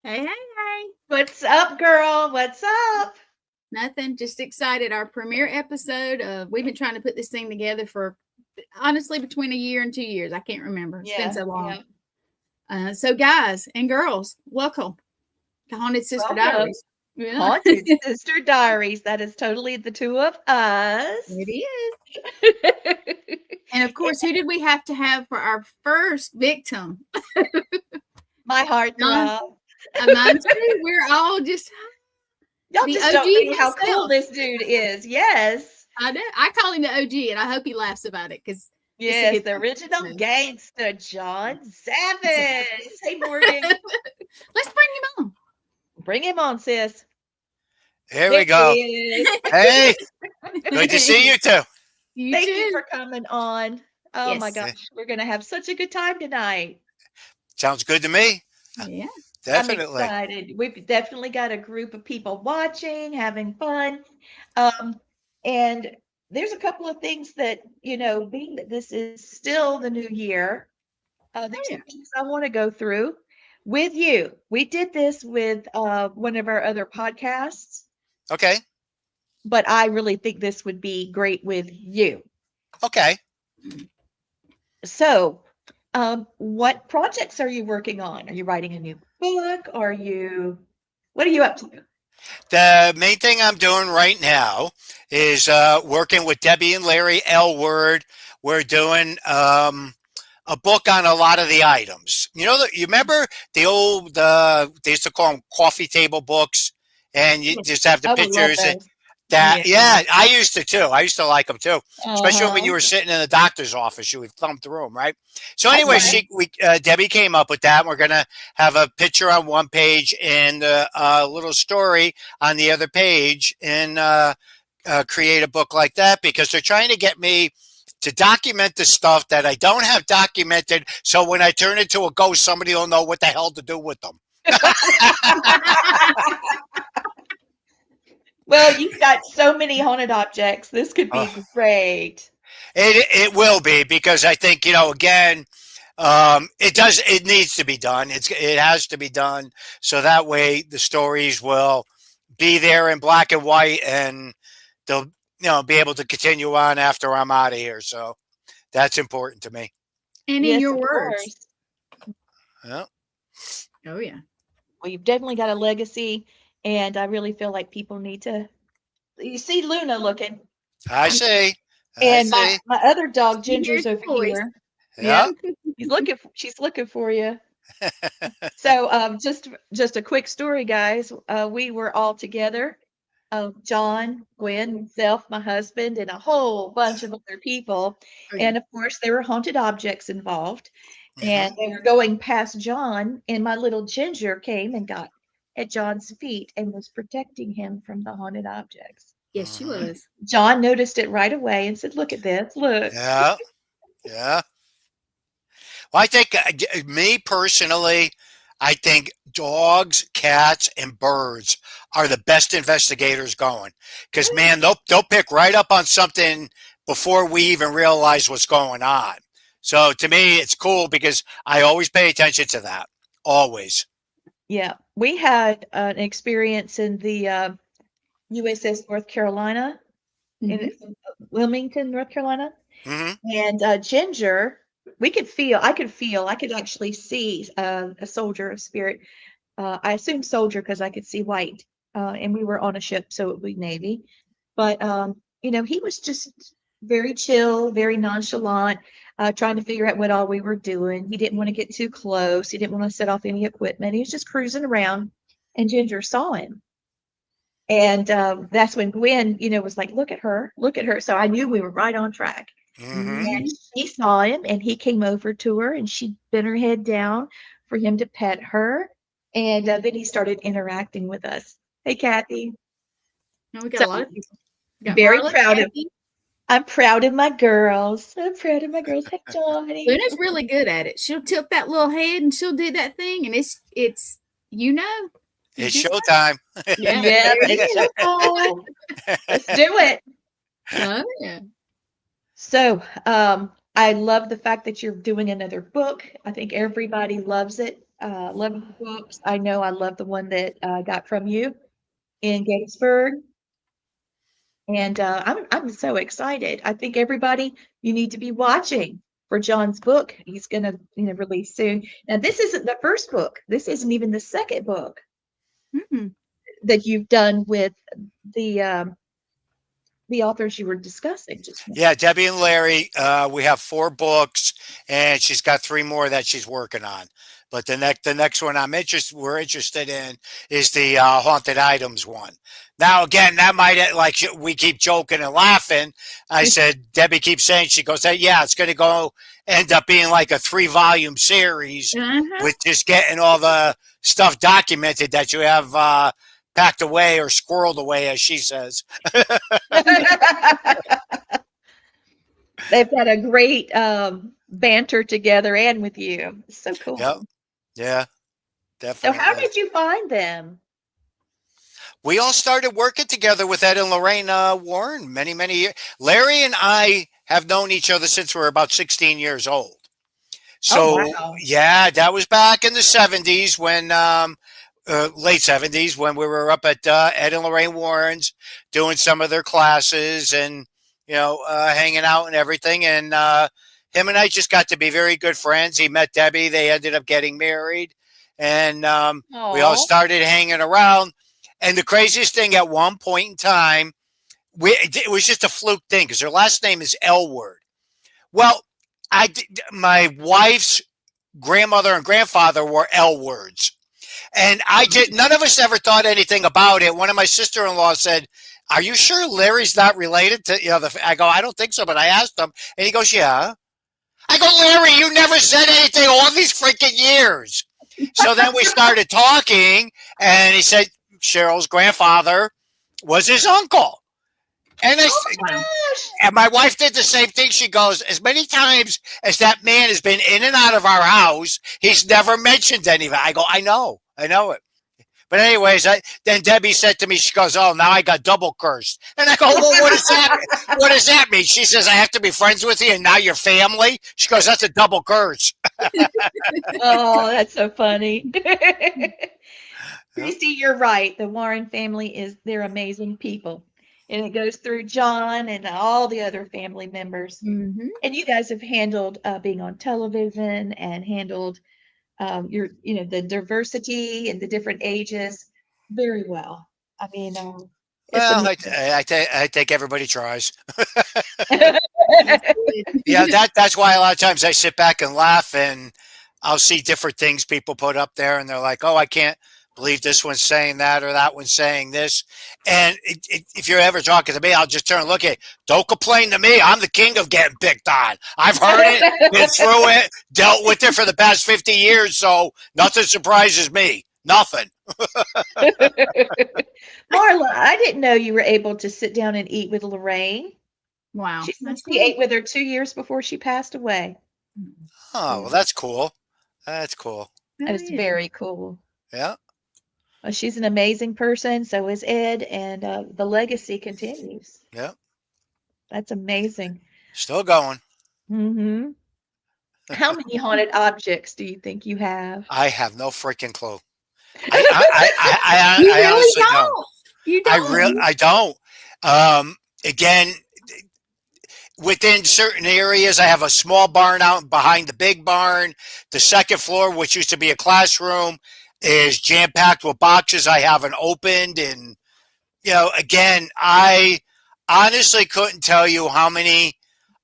Hey, hey, hey. What's up, girl? What's up? Nothing. Just excited. Our premiere episode. We've been trying to put this thing together for honestly between a year and 2 years. I can't remember. It's been Yeah, so long. yeah. So, guys and girls, welcome to Haunted Sister Welcome. Diaries. Yeah, Haunted Sister Diaries. That is totally the two of us. it is. And of course, who did we have to have for our first victim? My heart Mine, throb. mine too. We're all just Y'all the just don't OG know how cool himself. this dude is. Yes. I know. I call him the OG, and I hope he laughs about it because it's a Yes, good the original thing. gangster, John Exactly. Zaffis. Hey, Morgan. Let's bring him on. Bring him on, sis. Here There we go. he is. Hey, good to see you too. You Thank you too. for coming on. Oh my Yes. gosh, we're going to have such a good time tonight. Sounds good to me. Yeah. I'm Definitely. excited. We've definitely got a group of people watching, having fun. Um, and there's a couple of things that, being that this is still the new year, Oh there's yeah. some things I want to go through with you. We did this with one of our other podcasts, Okay. but I really think this would be great with you. Okay. So, what projects are you working on? Are you writing a new book? What are you up to? The main thing I'm doing right now is working with Debbie and Larry Elward. We're doing a book on a lot of the items. You remember they used to call them coffee table books, and you just have the Oh, I love pictures. those. That Yeah. yeah, I used to too. I used to like them too, especially when Uh-huh. you were sitting in the doctor's office. You would thumb through them, right? So That's anyway, right. Debbie came up with that. We're gonna have a picture on one page and a little story on the other page, and create a book like that because they're trying to get me to document the stuff that I don't have documented. So when I turn into a ghost, somebody will know what the hell to do with them. Well, you've got so many haunted objects. This could Uh, be great. it will be because I think again. It needs to be done. It has to be done so that way the stories will be there in black and white, and they'll be able to continue on after I'm out of here. So that's important to me. And in Yes, your of words. course. Yeah, Oh yeah. Well, you've definitely got a legacy, and I really feel like people need to. You see Luna looking, I see. I and my see. my other dog You hear his Ginger's over voice. here. Yeah. Yeah, she's looking for you. So, just a quick story, guys. We were all together. John, Gwen, myself, my husband, and a whole bunch of other people. Oh yeah. And of course, there were haunted objects involved. Hmm. And they were going past John, and my little Ginger came and got at John's feet and was protecting him from the haunted objects. Yes, she Hmm. was. John noticed it right away and said, "Look at this, look." Yeah. Yeah. Well, I think me personally, I think dogs, cats, and birds are the best investigators going because Oh, man, they'll pick right up on something before we even realize what's going on. So to me, it's cool because I always pay attention to that. Always. yeah. We had an experience in the USS North Carolina in Hmm. Wilmington, North Carolina. Hmm. And Ginger, I could actually see a soldier of spirit. I assume soldier because I could see white. And we were on a ship, so it would be Navy. But, he was just very chill, very nonchalant, trying to figure out what all we were doing. He didn't want to get too close. He didn't want to set off any equipment. He was just cruising around, and Ginger saw him. And that's when Gwen, was like, look at her, look at her. So I knew we were right on track. Hmm. And Hmm. she saw him and he came over to her and she bent her head down for him to pet her. And then he started interacting with us. Hey, Kathy. And we got So a lot of people. We got very Marla, proud of, Kathy. I'm proud of my girls. I'm proud of my girls. Hey, Johnny. Luna's really good at it. She'll tilt that little head and she'll do that thing, and it's you know, you It's just showtime. yeah. Yeah, There it it's is. showtime. Let's do it. Oh yeah. So, I love the fact that you're doing another book. I think everybody loves it. Love the books. I know I love the one that I got from you in Gettysburg. And I'm so excited. I think everybody, you need to be watching for John's book. He's going to release soon. Now, this isn't the first book. This isn't even the second book that you've done with the authors you were discussing just now. Yeah, Debbie and Larry, we have 4 books, and she's got 3 more that she's working on. But the next one we're interested in is the haunted items one. Now, again, that might, like, we keep joking and laughing. I said, Debbie keeps saying, she goes, hey, yeah, it's going to end up being like a 3-volume series with just getting all the stuff documented that you have packed away or squirreled away, as she says. They've got a great banter together and with you. It's so cool. Yep. Yeah, definitely. So how did you find them? We all started working together with Ed and Lorraine Warren many, many years. Larry and I have known each other since we were about 16 years old. So, yeah, that was back in the 70s when, late 70s, when we were up at Ed and Lorraine Warren's doing some of their classes and, hanging out and everything. And him and I just got to be very good friends. He met Debbie. They ended up getting married. And we all started hanging around. And the craziest thing, at one point in time, it was just a fluke thing because her last name is Elward. Well, my wife's grandmother and grandfather were Elwards. And none of us ever thought anything about it. One of my sister-in-law said, are you sure Larry's not related to, I go, I don't think so, but I asked him. And he goes, yeah. I go, Larry, you never said anything all these freaking years. So then we started talking, and he said Cheryl's grandfather was his uncle. And and my wife did the same thing. She goes, as many times as that man has been in and out of our house, he's never mentioned anything. I go, I know it. But anyways, then Debbie said to me, she goes, oh, now I got double cursed. And I go, well, what does that mean? She says, I have to be friends with you and now you're family? She goes, that's a double curse. Oh, that's so funny. Christy, you're right. The Warren family they're amazing people. And it goes through John and all the other family members. Mm-hmm. And you guys have handled being on television and handled the diversity and the different ages very well. I mean, well, I think everybody tries. Yeah, that's why a lot of times I sit back and laugh, and I'll see different things people put up there, and they're like, "Oh, I can't believe this one's saying that or that one's saying this." And if you're ever talking to me, I'll just turn and look at it. Don't complain to me. I'm the king of getting picked on. I've heard it, been through it, dealt with it for the past 50 years, so nothing surprises me. Nothing. Marla, I didn't know you were able to sit down and eat with Lorraine. Wow. She ate with her 2 years before she passed away. Oh, well, that's cool. That's cool. That's very cool. Yeah. Well, she's an amazing person. So is Ed, and the legacy continues. Yeah. That's amazing. Still going. Mm-hmm. How many haunted objects do you think you have? I have no freaking clue. I You honestly really don't. You don't. I don't. Again, within certain areas, I have a small barn out behind the big barn. The second floor, which used to be a classroom, is jam-packed with boxes I haven't opened. And, again, I honestly couldn't tell you how many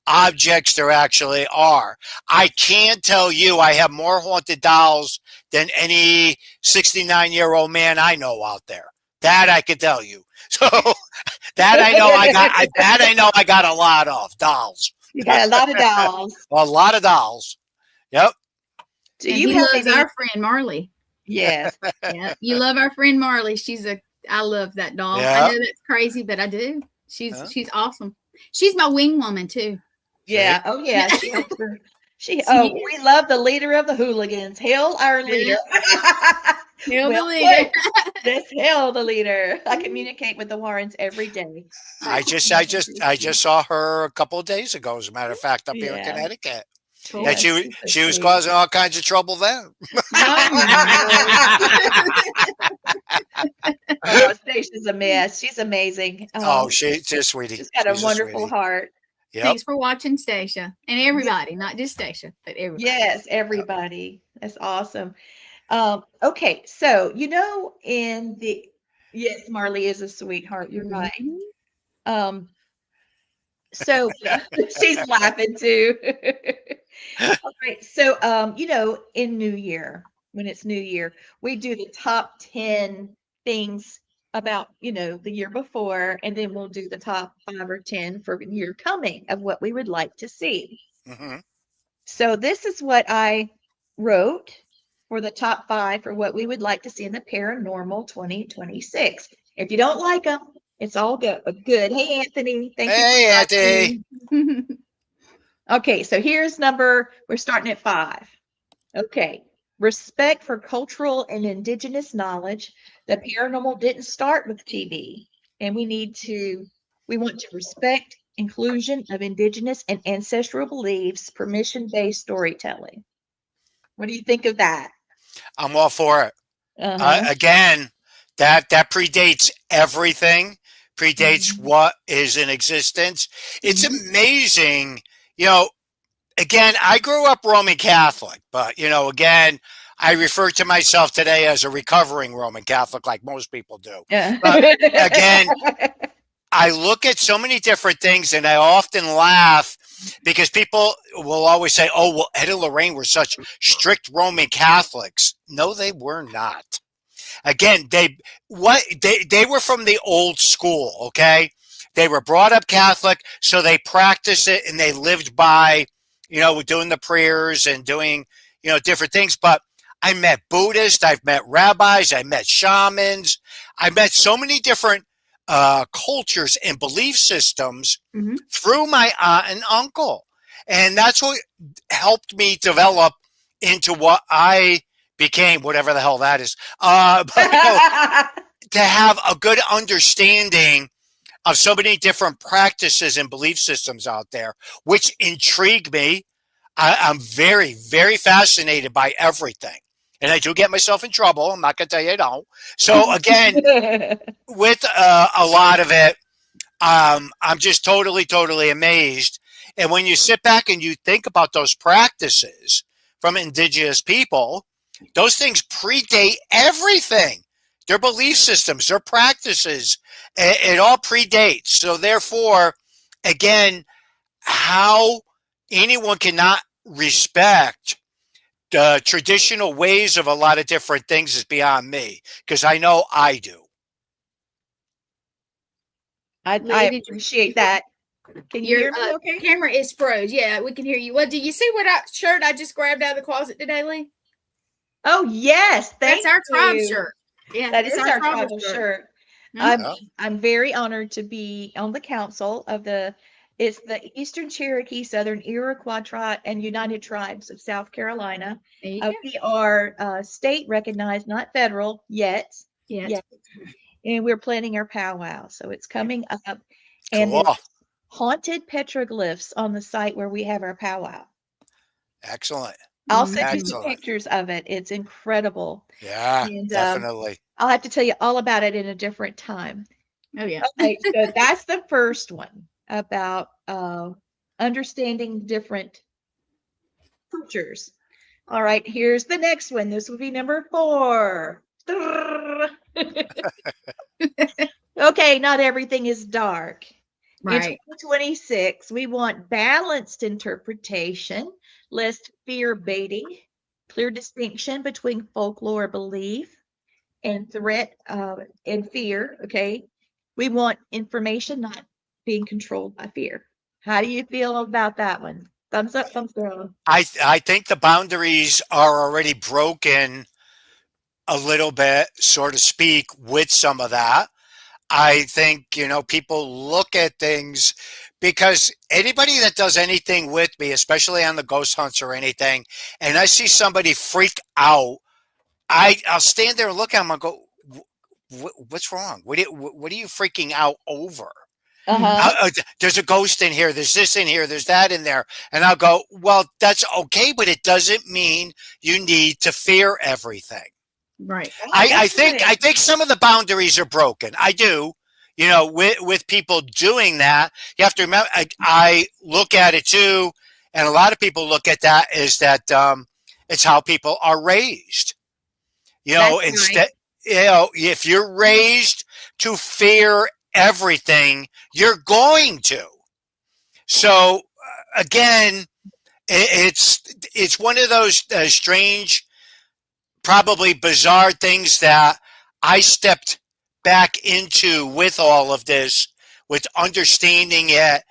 objects there actually are. I can tell you I have more haunted dolls than any 69-year-old man I know out there. That I can tell you. So that I know I got a lot of dolls. You got a lot of dolls. A lot of dolls. Yep. Do you love our friend Marley? Yes. Yeah. You love our friend Marley. I love that doll. Yeah. I know that's crazy, but I do. She's awesome. She's my wing woman too. Yeah. Oh yeah. We love the leader of the hooligans. Hail our leader. Hail the Well leader. put. Let's hail the leader. I communicate with the Warrens every day. I just saw her a couple of days ago, as a matter of fact, up here in Yeah. Connecticut. Cool. And Yeah, she's so she was sweet. causing all kinds of trouble then. Oh, Stacia's a mess. She's amazing. Oh, she's a sweetie. She's got a She's wonderful sweetie. heart. Yep. Thanks for watching, Stacia, and everybody, not just Stacia, but everybody. Yes, everybody. That's awesome. Okay, so in the yes, Marley is a sweetheart. You're right. Mhm. Um, so she's laughing too. All right, so in New Year, when it's New Year, we do the top 10 things about the year before, and then we'll do the top 5 or 10 for the year coming of what we would like to see. hmm So this is what I wrote for the top 5 for what we would like to see in the paranormal 2026. If you don't like them, it's all good. Good. Hey, Anthony. Thank you Hey, for Auntie. watching. Okay, so we're starting at 5. Okay. Respect for cultural and indigenous knowledge. The paranormal didn't start with TV, and we want to respect inclusion of indigenous and ancestral beliefs, permission-based storytelling. What do you think of that? I'm all for it. Uh-huh. Again, that predates everything, predates Mhm. what is in existence. It's Mhm. amazing. Again, I grew up Roman Catholic, but again, I refer to myself today as a recovering Roman Catholic, like most people do. Yeah. But again, I look at so many different things and I often laugh because people will always say, oh, well, Ed and Lorraine were such strict Roman Catholics. No, they were not. Again, they were from the old school, okay? They were brought up Catholic, so they practiced it and they lived by, doing the prayers and doing, different things. But I met Buddhists, I've met rabbis, I met shamans, I met so many different cultures and belief systems Mhm. through my aunt and uncle. And that's what helped me develop into what I became, whatever the hell that is. But to have a good understanding of so many different practices and belief systems out there, which intrigue me. I'm very, very fascinated by everything. And I do get myself in trouble. I'm not going to tell you I don't. So again, with a lot of it, I'm just totally, totally amazed. And when you sit back and you think about those practices from indigenous people, those things predate everything. Their belief systems, their practices, it all predates. So therefore, again, how anyone cannot respect the traditional ways of a lot of different things is beyond me, because I know I do. I Lee, appreciate that. Can you hear me your okay? camera is froze. Yeah, we can hear you. Well, do you see what shirt I just grabbed out of the closet today, Lee? Oh, yes. That's Thank our tribe you. shirt. Yeah, That it's is our tribal shirt. Mhm. I'm very honored to be on the council of it's the Eastern Cherokee, Southern Iroquois Tribe, and United Tribes of South Carolina. There you go. We are state recognized, not federal yet. Yeah. Yet. And we're planning our powwow. So it's coming up. And Cool. there's haunted petroglyphs on the site where we have our powwow. Excellent. I'll send you some Excellent. pictures of it. It's incredible. Yeah, And definitely. I'll have to tell you all about it in a different time. Oh yeah. Okay, so that's the first one about understanding different cultures. All right, here's the next one. This will be number 4. Okay, not everything is dark. Right. In 2026, we want balanced interpretation, less fear baiting, clear distinction between folklore belief and threat and fear. Okay, we want information not being controlled by fear. How do you feel about that one? Thumbs up, thumbs down. I think the boundaries are already broken a little bit, so to speak, with some of that. I think, people look at things because anybody that does anything with me, especially on the ghost hunts or anything, and I see somebody freak out, I'll stand there and look at them and go, what's wrong? What are you freaking out over? There's a ghost in here. There's this in here. There's that in there. And I'll go, well, that's okay, but it doesn't mean you need to fear everything. Right. I think some of the boundaries are broken. I do. You know, with people doing that, you have to remember. I look at it too, and a lot of people look at that is that it's how people are raised. You know, instead, you know, if you're raised to fear everything, you're going to. So again, it's one of those strange, probably bizarre things that I stepped back into with all of this, with understanding it.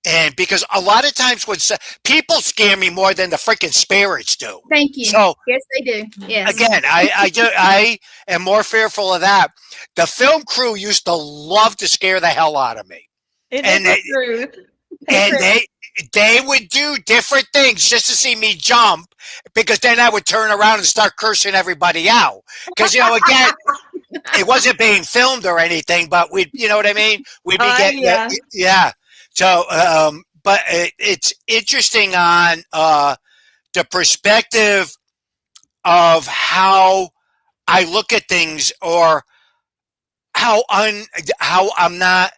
And because a lot of times when people scare me more than the freaking spirits do. Thank you. So yes, they do. Yes. Again, I am more fearful of that. The film crew used to love to scare the hell out of me. They would do different things just to see me jump, because then I would turn around and start cursing everybody out. Because, you know, again, it wasn't being filmed or anything, but you know what I mean? We'd be getting, yeah. So, but it's interesting on the perspective of how I look at things, or how I'm not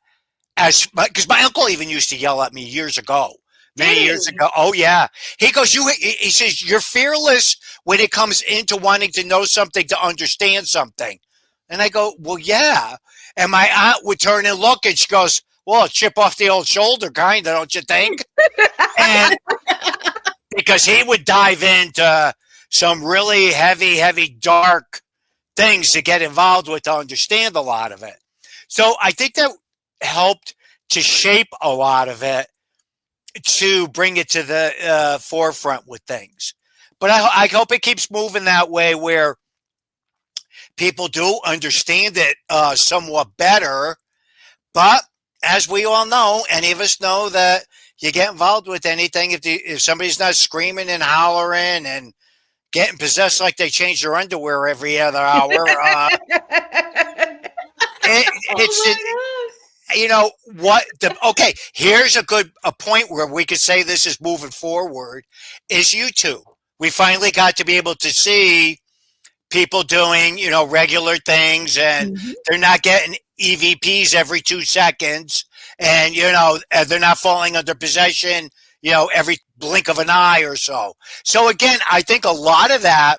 as, because my uncle even used to yell at me years ago. Many years ago. Oh yeah. He goes, he says, you're fearless when it comes into wanting to know something, to understand something. And I go, well, yeah. And my aunt would turn and look, and she goes, well, chip off the old shoulder kind of, don't you think? And because he would dive into some really heavy, dark things to get involved with, to understand a lot of it. So I think that helped to shape a lot of it, to bring it to the forefront with things. But I hope it keeps moving that way, where people do understand it somewhat better. But as we all know, any of us know, that you get involved with anything, if somebody's not screaming and hollering and getting possessed like they change their underwear every other hour, you know what? Okay, here's a point where we could say this is moving forward, is YouTube. We finally got to be able to see people doing, you know, regular things, and they're not getting EVPs every 2 seconds, and, you know, they're not falling under possession, you know, every blink of an eye or so. So again, I think a lot of that,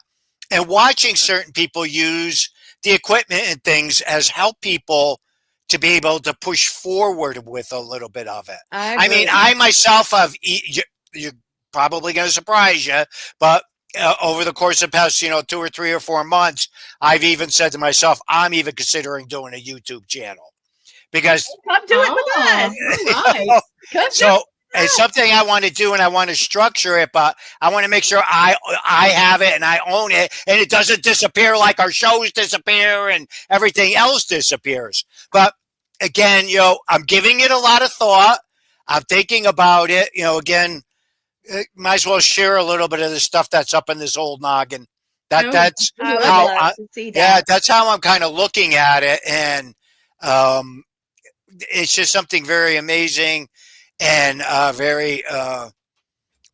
and watching certain people use the equipment and things, has helped people to be able to push forward with a little bit of it. I mean, I myself have, you're probably going to surprise you, but over the course of the past, 2 or 3 or 4 months, I've even said to myself, I'm even considering doing a YouTube channel, because come do it with us. Nice. So it's something I want to do, and I want to structure it, but I want to make sure I have it and I own it, and it doesn't disappear like our shows disappear and everything else disappears. But again, I'm giving it a lot of thought. I'm thinking about it. Again, might as well share a little bit of the stuff that's up in this old noggin. That's how that's how I'm kind of looking at it, and it's just something very amazing and very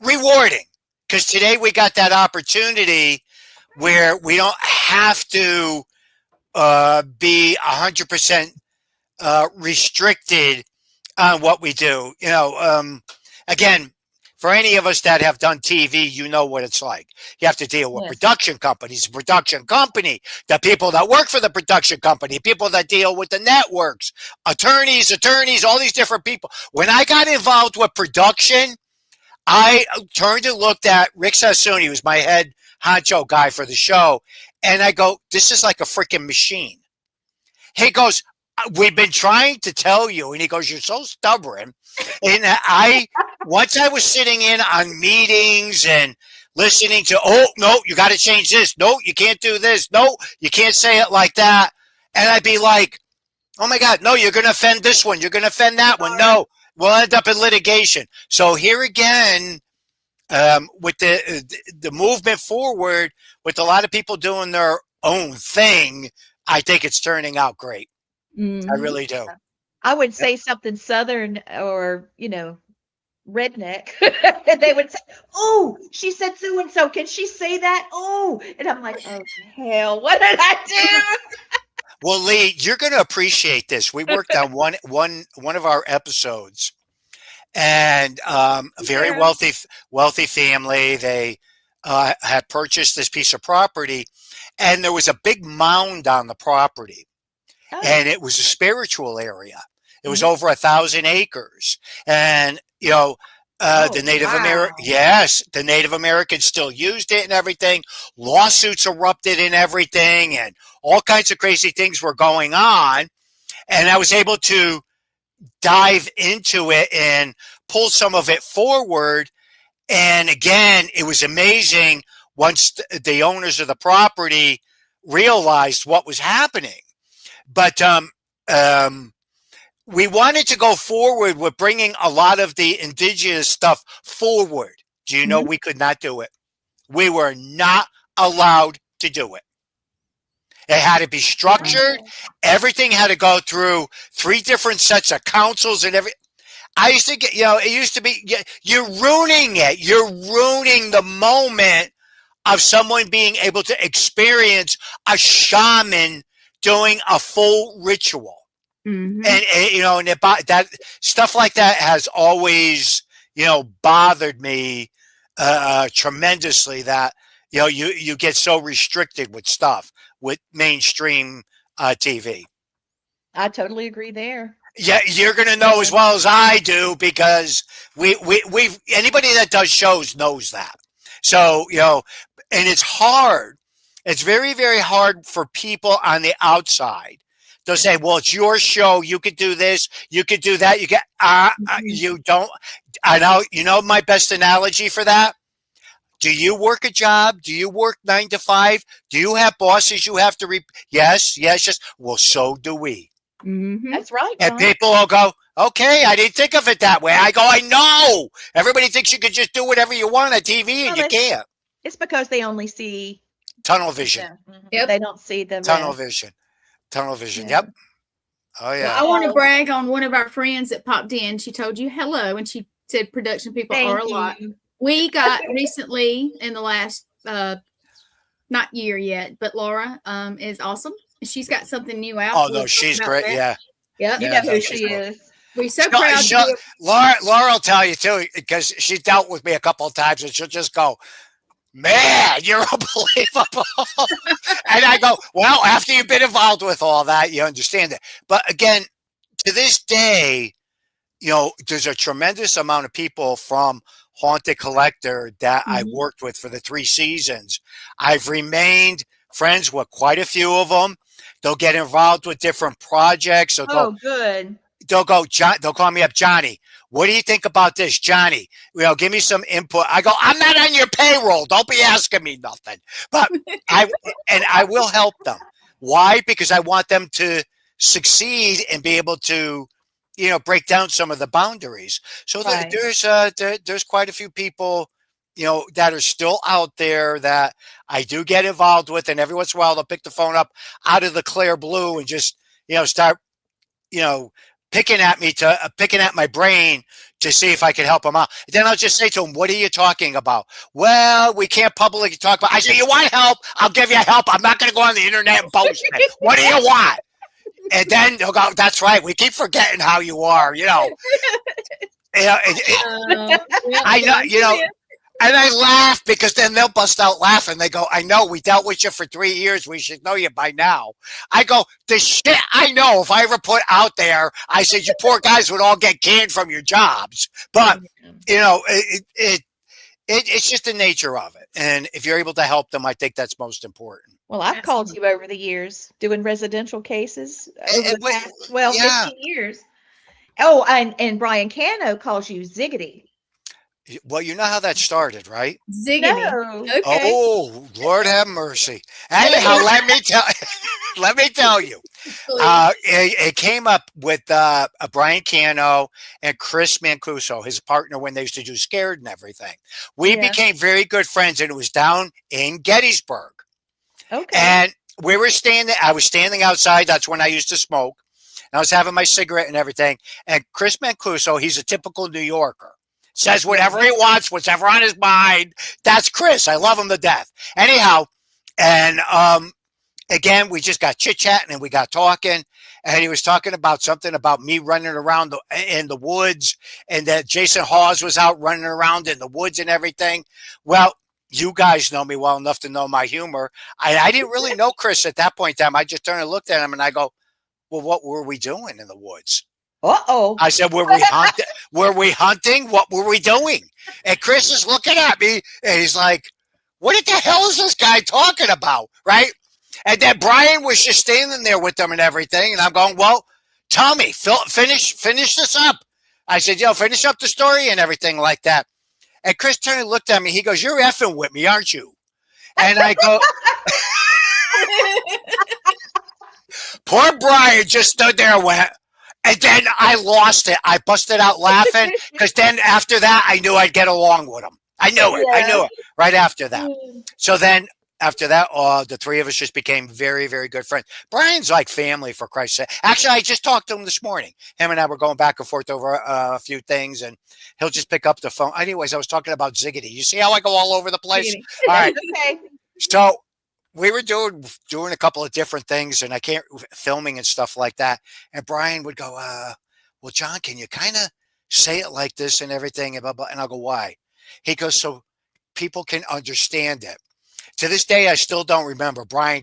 rewarding, because today we got that opportunity where we don't have to be 100% restricted on what we do. Again, for any of us that have done TV, you know what it's like. You have to deal with production companies, production company, the people that work for the production company, people that deal with the networks, attorneys, all these different people. When I got involved with production, I turned and looked at Rick Sassoon, who's my head honcho guy for the show, and I go, this is like a freaking machine. He goes, we've been trying to tell you. And he goes, you're so stubborn. And once I was sitting in on meetings and listening to, oh, no, you got to change this. No, you can't do this. No, you can't say it like that. And I'd be like, oh my God, no, you're going to offend this one. You're going to offend that one. No, we'll end up in litigation. So here again, with the movement forward, with a lot of people doing their own thing, I think it's turning out great. I Mhm. really do. I would Yep. say something southern or, redneck. And they would say, "Oh, she said so and so. Can she say that?" Oh, and I'm like, "Oh hell, what did I Well, Lee, you're going to appreciate this. We worked on one of our episodes, and a do?" very Yeah. wealthy family. They had purchased this piece of property, and there was a big mound on the property, Oh. and it was a spiritual area. It was Mhm. over 1,000 acres, and the Oh, Native American, wow. yes, the Native Americans still used it and everything. Lawsuits erupted and everything, and all kinds of crazy things were going on. And I was able to dive into it and pull some of it forward. And again, it was amazing once the owners of the property realized what was happening. But we wanted to go forward with bringing a lot of the indigenous stuff forward. Do you know Mhm. we could not do it? We were not allowed to do it. It had to be structured. Oh. Everything had to go through 3 different sets of councils and every. I used to get, it used to be, you're ruining it. You're ruining the moment of someone being able to experience a shaman doing a full ritual. Mhm. And that stuff like that has always bothered me tremendously, that you get so restricted with stuff with mainstream TV. I totally agree there. Yeah, you're gonna know as Yeah. well as I do, because we've anybody that does shows knows that. So and it's hard. It's very, very hard for people on the outside. They'll say, "Well, it's your show. You could do this. You could do that. You get Mhm. you don't." I know. You know my best analogy for that. Do you work a job? Do you work 9 to 5? Do you have bosses you have to Yes, yes, yes. Well, so do we. Mhm. That's right, And Brian. people will go, okay, I didn't think of it that way. I go, I know. Everybody thinks you can just do whatever you want on TV, and Well, you can't. it's because they only see Tunnel vision. the Yep. they don't see the Tunnel rest. vision. Tunnel vision. Yeah. Yep. Oh, Well, yeah. I want to Well, brag on one of our friends that popped in. She told you hello, and she said production people are thank a lot. you. We got recently in the last not year yet, but Laura is awesome. She's got something new out. Oh, We'll no, talk she's about great. that. Yeah. Yep. You Yeah, know no, who she's she cool. is. We're so proud to be. Laura will tell you, too, because she dealt with me a couple of times, and she'll just go, man, you're unbelievable. And I go, well, after you've been involved with all that, you understand it. But again, to this day, there's a tremendous amount of people from Haunted Collector that I've Mhm. worked with for the 3 seasons. I've remained friends with quite a few of them. They'll get involved with different projects. Oh, good. They'll call me up, Johnny. What do you think about this, Johnny? Give me some input. I go, I'm not on your payroll. Don't be asking me nothing. But I will help them. Why? Because I want them to succeed and be able to, break down some of the boundaries. So Right. there's quite a few people, that are still out there that I do get involved with, and every once in a while they'll pick the phone up out of the clear blue and just, start, you know, picking at my brain to see if I can help them out. Then I'll just say to them, "What are you talking about?" Well, we can't publicly talk about. I say, "You want help? I'll give you help. I'm not going to go on the internet and post it. What do you want?" And then they'll go, "That's right. We keep forgetting how you are." Yep, I know. yeah. And I laugh, because then they'll bust out laughing. They go, "I know, we dealt with you for 3 years. We should know you by now." I go, "The shit I know, if I ever put out there," I said, "you poor guys would all get canned from your jobs." But, it's just the nature of it. And if you're able to help them, I think that's most important. Well, I've called Absolutely. you over the years doing residential cases over the Wait, past 12, yeah. 15 years. Oh, and Brian Cano calls you Ziggity. Well, you know how that started, right? Ziggity. No. Okay. Oh, Lord have mercy. Anyhow, let me tell you. Please. It came up with Brian Cano and Chris Mancuso, his partner, when they used to do Scared and everything. We Yeah. became very good friends, and it was down in Gettysburg. Okay. And we were standing. I was standing outside. That's when I used to smoke. And I was having my cigarette and everything. And Chris Mancuso, he's a typical New Yorker. Says whatever he wants, whatever on his mind. That's Chris. I love him to death. Anyhow, and again, we just got chit-chatting and we got talking. And he was talking about something about me running around in the woods, and that Jason Hawes was out running around in the woods and everything. Well, you guys know me well enough to know my humor. I didn't really know Chris at that point in time. I just turned and looked at him and I go, well, what were we doing in the woods? Uh-oh. I said, were we hunting? Were we hunting? What were we doing? And Chris is looking at me and he's like, what the hell is this guy talking about? Right? And then Brian was just standing there with them and everything. And I'm going, well, tell me, finish this up. I said, finish up the story and everything like that. And Chris turned and looked at me. He goes, you're effing with me, aren't you? And I go, poor Brian just stood there and went, and then I lost it. I busted out laughing because then after that, I knew I'd get along with him. I knew it. I knew it right after that. So then after that, the three of us just became very, very good friends. Brian's like family, for Christ's sake. Actually, I just talked to him this morning. Him and I were going back and forth over a few things, and he'll just pick up the phone. Anyways, I was talking about Ziggity. You see how I go all over the place? All right. Okay. So we were doing a couple of different things, and filming and stuff like that. And Brian would go, well, John, can you kind of say it like this and everything? And blah, blah. And I'll go, why? He goes, so people can understand it. To this day, I still don't remember. Brian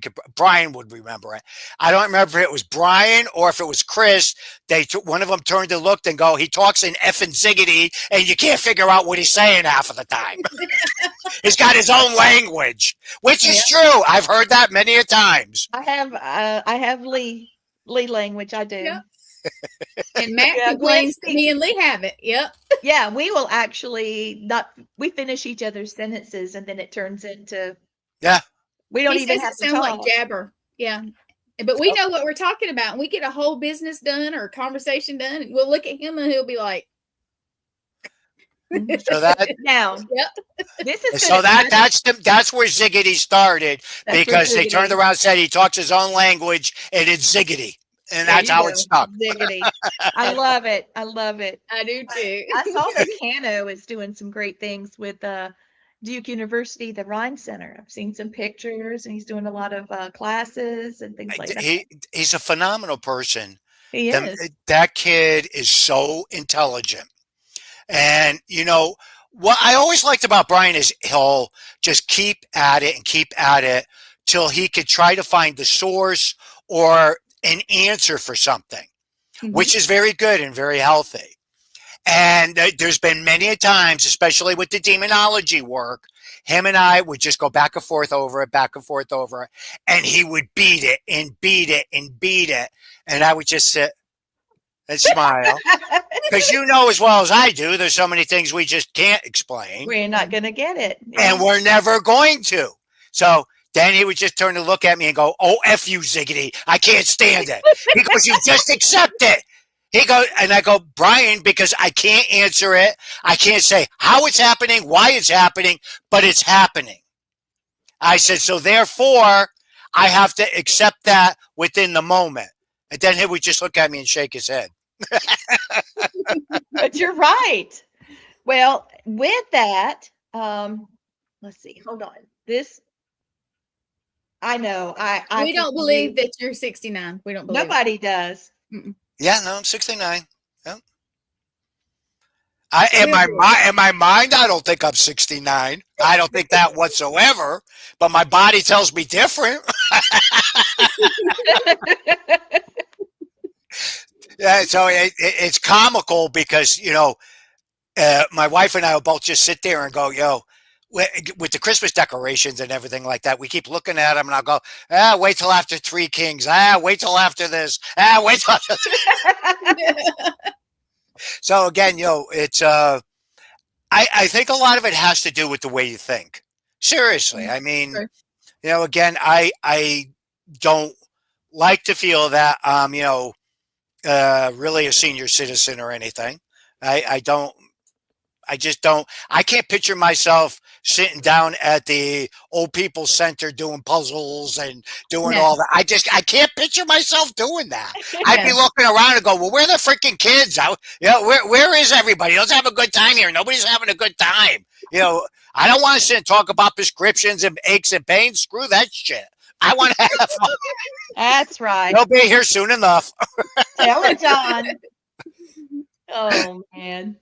would remember it. I don't remember if it was Brian or if it was Chris. One of them turned and looked and go, he talks in effing ziggity, and you can't figure out what he's saying half of the time. He's got his own language, which is true. I've heard that many a times. I have Lee language. I do. Yep. And Matt complains that me and Lee have it. Yep. Yeah, we will actually we finish each other's sentences, and then it turns into. Yeah. We don't even have to sound like jabber. Yeah. But we know what we're talking about. And we get a whole business done or a conversation done. And we'll look at him and he'll be like. So that now. Yep. This is so that's where ziggity started, because they turned around and said he talks his own language and it's ziggity. And that's how it stuck. Ziggity. I love it. I love it. I do too. I saw that Cano is doing some great things with Duke University, the Rhine Center. I've seen some pictures, and he's doing a lot of classes and things like that. He's a phenomenal person. He is. That kid is so intelligent. And, what I always liked about Brian is he'll just keep at it till he could try to find the source or an answer for something, which is very good and very healthy. And there's been many a times, especially with the demonology work, him and I would just go back and forth over it, and he would beat it and beat it and beat it. And I would just sit and smile. Because as well as I do, there's so many things we just can't explain. We're not going to get it. And we're never going to. So then he would just turn to look at me and go, oh, F you, Ziggity. I can't stand it. He goes, you just accept it. He goes, and I go, Brian, because I can't answer it. I can't say how it's happening, why it's happening, but it's happening. I said, so therefore, I have to accept that within the moment. And then he would just look at me and shake his head. But you're right. Well, with that, let's see. Hold on. I know. We don't believe that you're 69. We don't believe nobody does. Mm-mm. Yeah, no, I'm 69. Yep. In my mind, I don't think I'm 69. I don't think that whatsoever. But my body tells me different. Yeah, so it's comical because my wife and I will both just sit there and go, with the Christmas decorations and everything like that, we keep looking at them, and I'll go, wait till after Three Kings. Wait till after this. Wait till after So again, it's I think a lot of it has to do with the way you think. Seriously. I mean, again, I don't like to feel that really a senior citizen or anything. I just don't. I can't picture myself sitting down at the old people center doing puzzles and doing No. all that. I can't picture myself doing that. I'd be Yeah. looking around and go, well, where are the freaking kids? Where is everybody? Let's have a good time here. Nobody's having a good time. I don't want to sit and talk about prescriptions and aches and pains. Screw that shit. I want to have fun. That's right. They'll be here soon enough. Tell it, John. Oh man.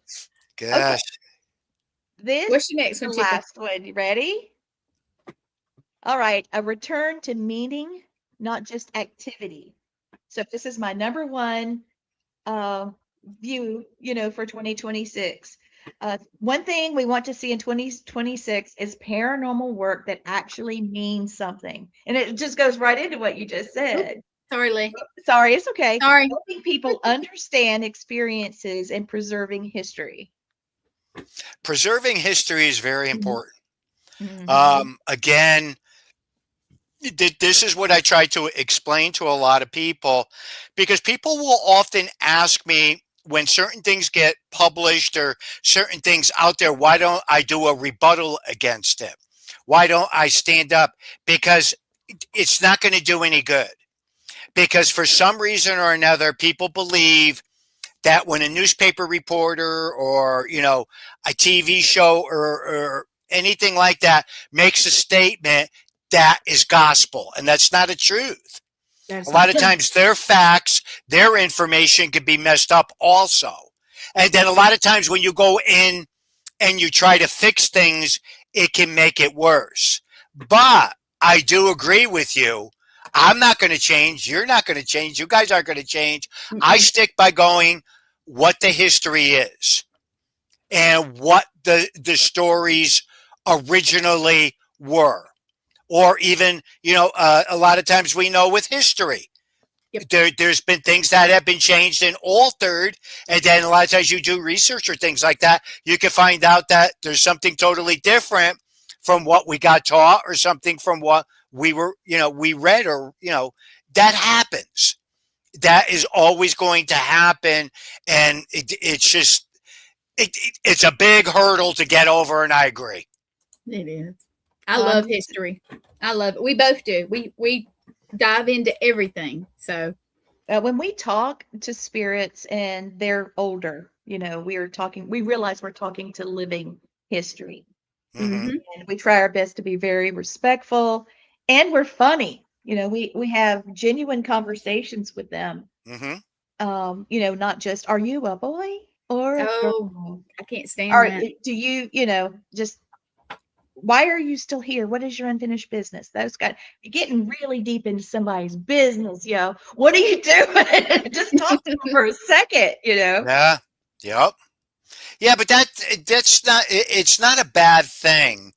Gosh. This What's your next is the one, Tiffany? last one. You ready? All right. A return to meaning, not just activity. So this is my number one view, for 2026. One thing we want to see in 2026 is paranormal work that actually means something. And it just goes right into what you just said. Sorry, Lee. Sorry, it's okay. Sorry. Helping people understand experiences and preserving history. Preserving history is very Mhm. important. Mhm. Again, this is what I try to explain to a lot of people, because people will often ask me when certain things get published or certain things out there, why don't I do a rebuttal against it? Why don't I stand up? Because it's not going to do any good. Because for some reason or another, people believe that when a newspaper reporter or, a TV show or anything like that makes a statement, that is gospel. And that's not a truth. That's A lot of times their facts, their information could be messed up also. And then a lot of times when you go in and you try to fix things, it can make it worse. But I do agree with you. I'm not going to change. You're not going to change. You guys aren't going to change. I stick by going what the history is and what the stories originally were. Or even, a lot of times we know with history, Yep. there's been things that have been changed and altered. And then a lot of times you do research or things like that, you can find out that there's something totally different from what we got taught or something from what we were, we read or, that happens. That is always going to happen. And it's just, it's a big hurdle to get over. And I agree. It is. I love history. I love it. We both do. We dive into everything. So when we talk to spirits and they're older, we realize we're talking to living history. Mm-hmm. And we try our best to be very respectful, and we're funny. We have genuine conversations with them. Mm-hmm. Not just, are you a boy or a girl? I can't stand Or that. do you, just, why are you still here? What is your unfinished business? Those guys, you're getting really deep into somebody's business, What are you doing? Just talk to them for a second, Yeah. Yep. Yeah, but that's not, it's not a bad thing,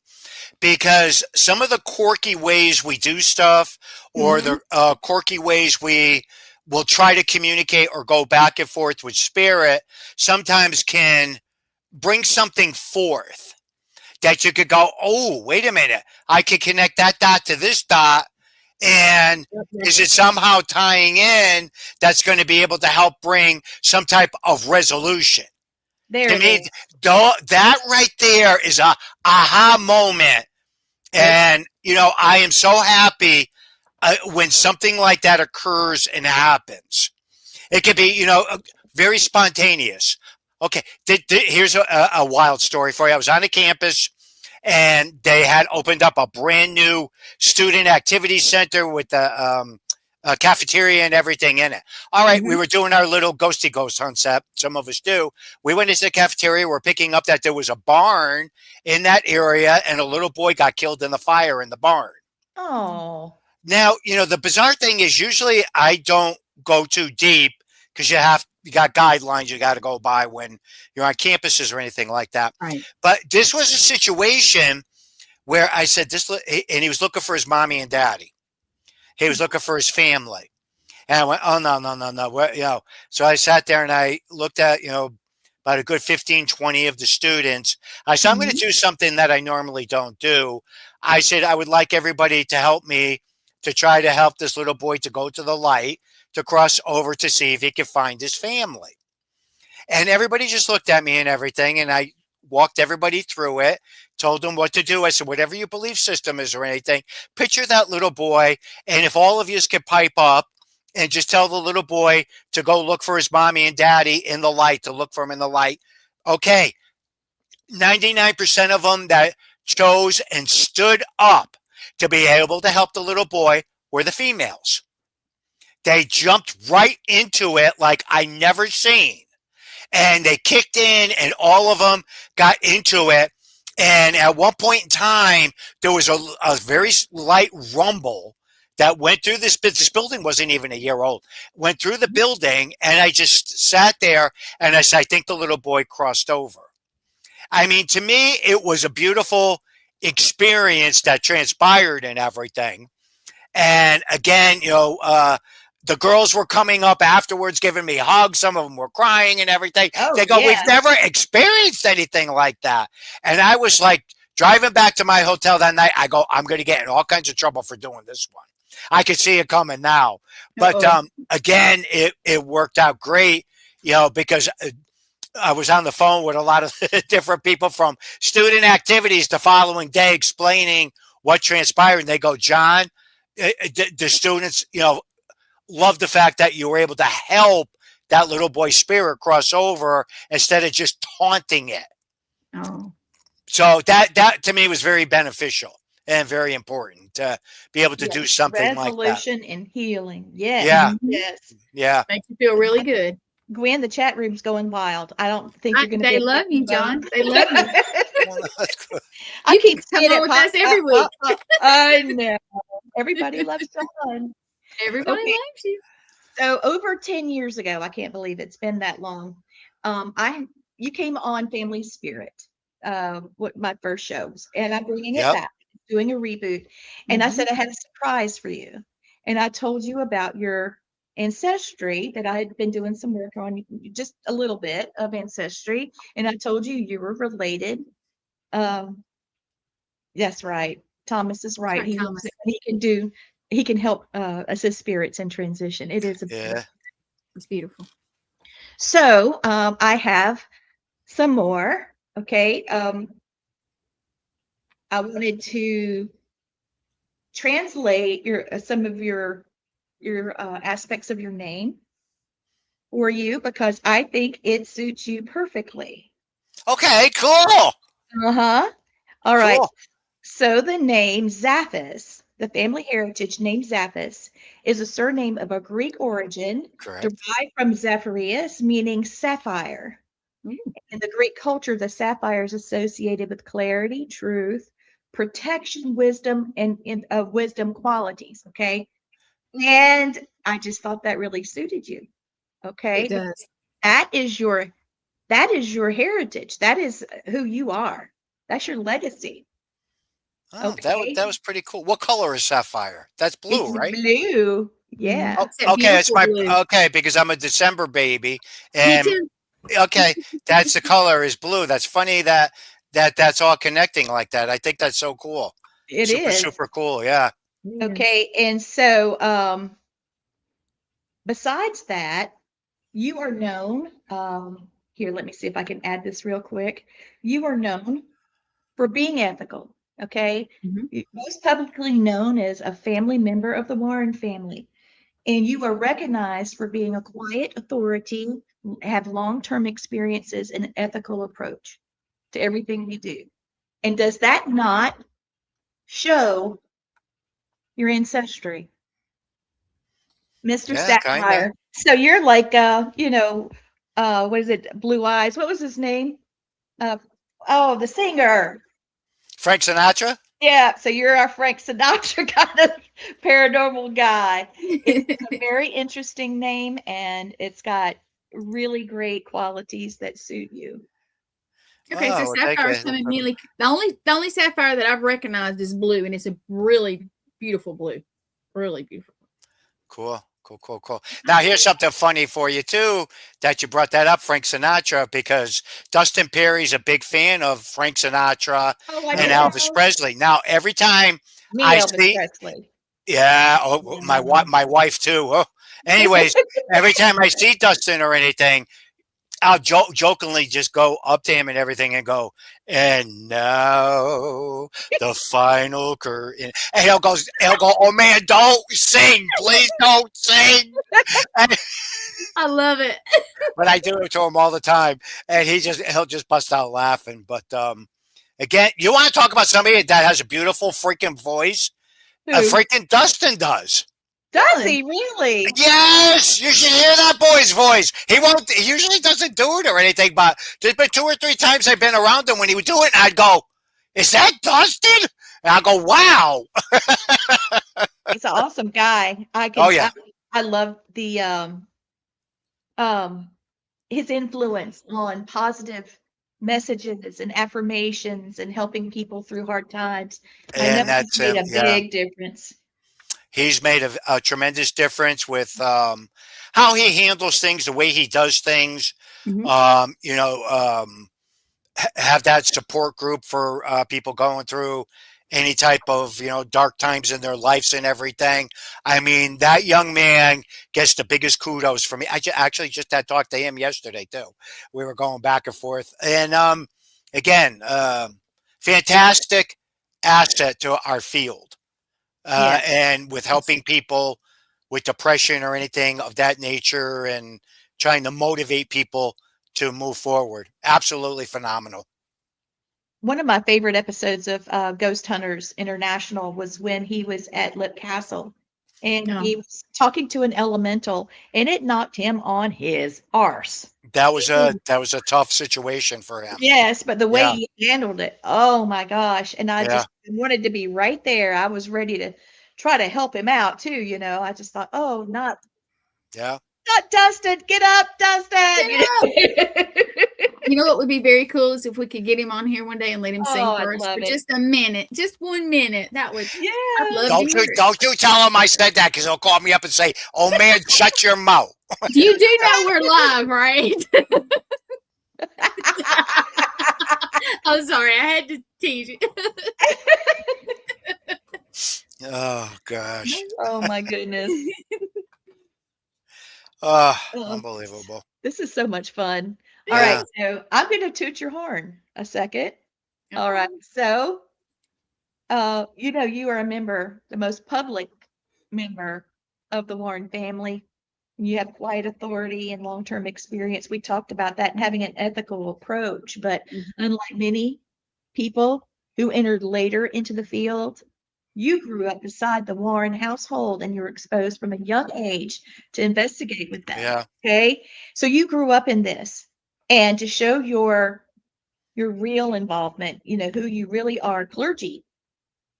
because some of the quirky ways we do stuff or the quirky ways we will try to communicate or go back and forth with spirit sometimes can bring something forth that you could go, oh, wait a minute, I could connect that dot to this dot. And is it somehow tying in that's going to be able to help bring some type of resolution? There To it me, is. that right there is a aha moment. And, I am so happy when something like that occurs and happens. It could be, very spontaneous. Okay, here's a wild story for you. I was on a campus and they had opened up a brand new student activity center with the cafeteria and everything in it. All right, we were doing our little ghosty ghost concept. Some of us do. We went into the cafeteria. We're picking up that there was a barn in that area and a little boy got killed in the fire in the barn. Oh. Now, the bizarre thing is usually I don't go too deep because you got guidelines you got to go by when you're on campuses or anything like that. Right. But this was a situation where I said and he was looking for his mommy and daddy. He was looking for his family. And I went, oh, no. So I sat there and I looked at, about a good 15, 20 of the students. I said, I'm going to do something that I normally don't do. I said, I would like everybody to help me to try to help this little boy to go to the light, to cross over to see if he could find his family. And everybody just looked at me and everything. And I walked everybody through it, told them what to do. I said, whatever your belief system is or anything, picture that little boy. And if all of you could pipe up and just tell the little boy to go look for his mommy and daddy in the light, to look for him in the light. Okay. 99% of them that chose and stood up to be able to help the little boy were the females. They jumped right into it like I never seen. And they kicked in and all of them got into it. And at one point in time, there was a very light rumble that went through this building wasn't even a year old, went through the building. And I just sat there and I said, I think the little boy crossed over. I mean, to me, it was a beautiful experience that transpired and everything. And again, the girls were coming up afterwards, giving me hugs. Some of them were crying and everything. Oh, They go, yeah. we've never experienced anything like that. And I was like, driving back to my hotel that night, I go, I'm going to get in all kinds of trouble for doing this one. I could see it coming now. But again, it worked out great, because I was on the phone with a lot of different people from student activities the following day explaining what transpired. And they go, John, the students, love the fact that you were able to help that little boy's spirit cross over instead of just taunting it. Oh. So that to me was very beneficial and very important to be able to do something like that. Resolution and healing. Yes. Yeah. Yes. Yeah. Makes you feel really good. Gwen, the chat room's going wild. I don't think you're going to. They love you, John. They love you. I keep come seeing on it with pop us every up, week. pop up. I know. Everybody loves John. Everybody Okay. loves you. So over 10 years ago, I can't believe it's been that long. You came on Family Spirit, what my first shows, and I'm bringing it back, doing a reboot. And I said I had a surprise for you, and I told you about your ancestry, that I had been doing some work on, just a little bit of ancestry, and I told you were related. That's right. Thomas is right. That's right, He can help assist spirits in transition. It is it's beautiful. So I have some more. Okay. I wanted to translate some of your aspects of your name for you, because I think it suits you perfectly. Okay, cool. Uh-huh. All right. Cool. So the name Zaffis, the family heritage name Zaffis, is a surname of a Greek origin, Correct. derived from Zephyrius, meaning sapphire. In the Greek culture, the sapphire is associated with clarity, truth, protection, wisdom, and wisdom qualities. Okay. And I just thought that really suited you. Okay. It does. That is your heritage. That is who you are. That's your legacy. Oh, Okay. that was pretty cool. What color is sapphire? That's blue, It's right? blue. Yeah. It's that Okay, it's beautiful blue. okay, because I'm a December baby. Me And too. okay, that's the color is blue. That's funny that's all connecting like that. I think that's so cool. It Super, is. super cool. Yeah. Okay. And so besides that, you are known. Here, let me see if I can add this real quick. You are known for being ethical. Okay. Most publicly known as a family member of the Warren family. And you are recognized for being a quiet authority, have long-term experiences, and an ethical approach to everything you do. And does that not show your ancestry, Mr. Yeah, Sapphire? kinda. So you're like, what is it? Blue Eyes. What was his name? The singer. Frank Sinatra? Yeah, so you're our Frank Sinatra kind of paranormal guy. It's a very interesting name, and it's got really great qualities that suit you. Okay, Oh, so well, thank sapphire you. is some immediately. The only sapphire that I've recognized is blue, and it's a really beautiful blue. Really beautiful. Cool. Now, here's something funny for you, too, that you brought that up, Frank Sinatra, because Dustin Perry's a big fan of Frank Sinatra and Elvis Presley. Now, every time I Elvis see, Presley. yeah, my wife, too. Oh. Anyways, every time I see Dustin or anything, I'll jokingly just go up to him and everything and go, and now the final curtain. And he'll go, oh man, don't sing, please don't sing. And, I love it. but I do it to him all the time, and he'll just bust out laughing. But again, you want to talk about somebody that has a beautiful freaking voice? A Who? freaking Dustin does. Does he really? Yes, you should hear that boy's voice. He usually doesn't do it or anything, but there's been 2 or 3 times I've been around him when he would do it, and I'd go, is that Dustin? And I'll go, wow. He's an awesome guy. Oh, yeah. I love the his influence on positive messages and affirmations and helping people through hard times. I And know that's he's made him. a Yeah. big difference. He's made a tremendous difference with how he handles things, the way he does things. Mhm. Have that support group for people going through any type of dark times in their lives and everything. I mean, that young man gets the biggest kudos from me. I actually just had talked to him yesterday too. We were going back and forth, and again, fantastic asset to our field. Yes. And with helping people with depression or anything of that nature and trying to motivate people to move forward. Absolutely phenomenal. One of my favorite episodes of Ghost Hunters International was when he was at Lip Castle and Yeah. he was talking to an elemental and it knocked him on his arse. That was a tough situation for him. Yes, but the way Yeah. he handled it, oh my gosh. And I Yeah. just wanted to be right there. I was ready to try to help him out too, I just thought, oh, not Yeah. Dustin, get up, Dustin. You know what would be very cool is if we could get him on here one day and let him sing Oh, I'd for us love for it. just a minute, just 1 minute. That would, I'd Yeah. love to Don't hear you it. don't you tell him I said that because he'll call me up and say, "Oh man, shut your mouth." You do know we're live, right? I'm sorry, I had to tease you. Oh gosh. Oh my goodness. Oh, Oh, unbelievable. this is so much fun. Yeah. All right, so I'm going to toot your horn a second. All right, so you are a member, the most public member of the Warren family. You have quiet authority and long-term experience. We talked about that and having an ethical approach, but unlike many people who entered later into the field, you grew up beside the Warren household and you were exposed from a young age to investigate with them. Yeah. Okay. So you grew up in this, and to show your real involvement, who you really are, clergy,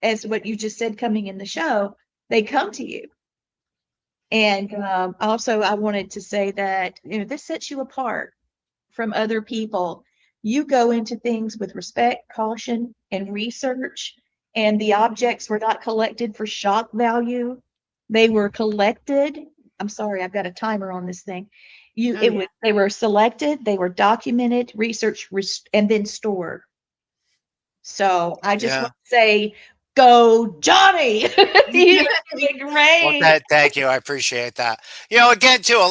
as what you just said coming in the show, they come to you. And also, I wanted to say that this sets you apart from other people. You go into things with respect, caution, and research, and the objects were not collected for shock value. They were collected. I'm sorry, I've got a timer on this thing. They were selected, they were documented, researched, and then stored. So I just want to say, go Johnny! You did great. Well, thank you. I appreciate that. Again, too,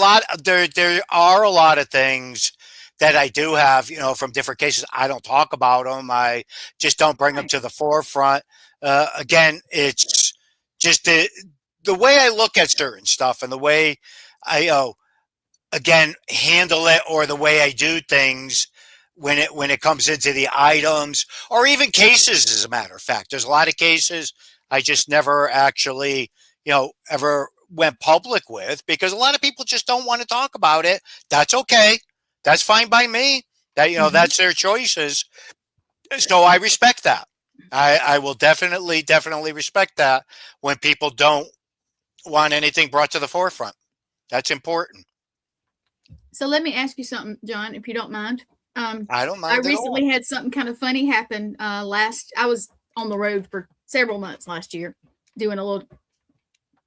there are a lot of things that I do have, from different cases. I don't talk about them. I just don't bring them to the forefront. Again, it's just the way I look at certain stuff and the way I, again, handle it, or the way I do things when it comes into the items or even cases. As a matter of fact, there's a lot of cases I just never actually, ever went public with because a lot of people just don't want to talk about it. That's okay. That's fine by me. That, that's their choices. So I respect that. I will definitely respect that when people don't want anything brought to the forefront. That's important. So let me ask you something, John, if you don't mind. I don't mind. I recently had something kind of funny happen. I was on the road for several months last year doing a little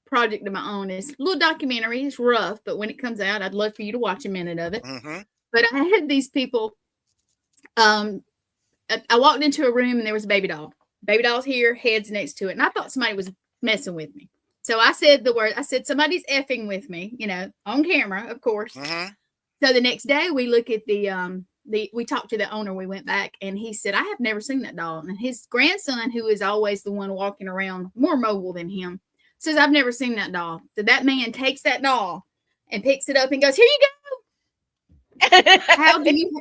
project of my own. It's a little documentary. It's rough, but when it comes out, I'd love for you to watch a minute of it. Mm-hmm. But I had these people. I walked into a room and there was a baby doll. Baby doll's here, head's next to it. And I thought somebody was messing with me. So I said the word. I said, somebody's effing with me, on camera, of course. Mm-hmm. So the next day we look at we talked to the owner. We went back and he said, I have never seen that doll. And his grandson, who is always the one walking around more mobile than him, says, I've never seen that doll. So that man takes that doll and picks it up and goes, here you go. How do you?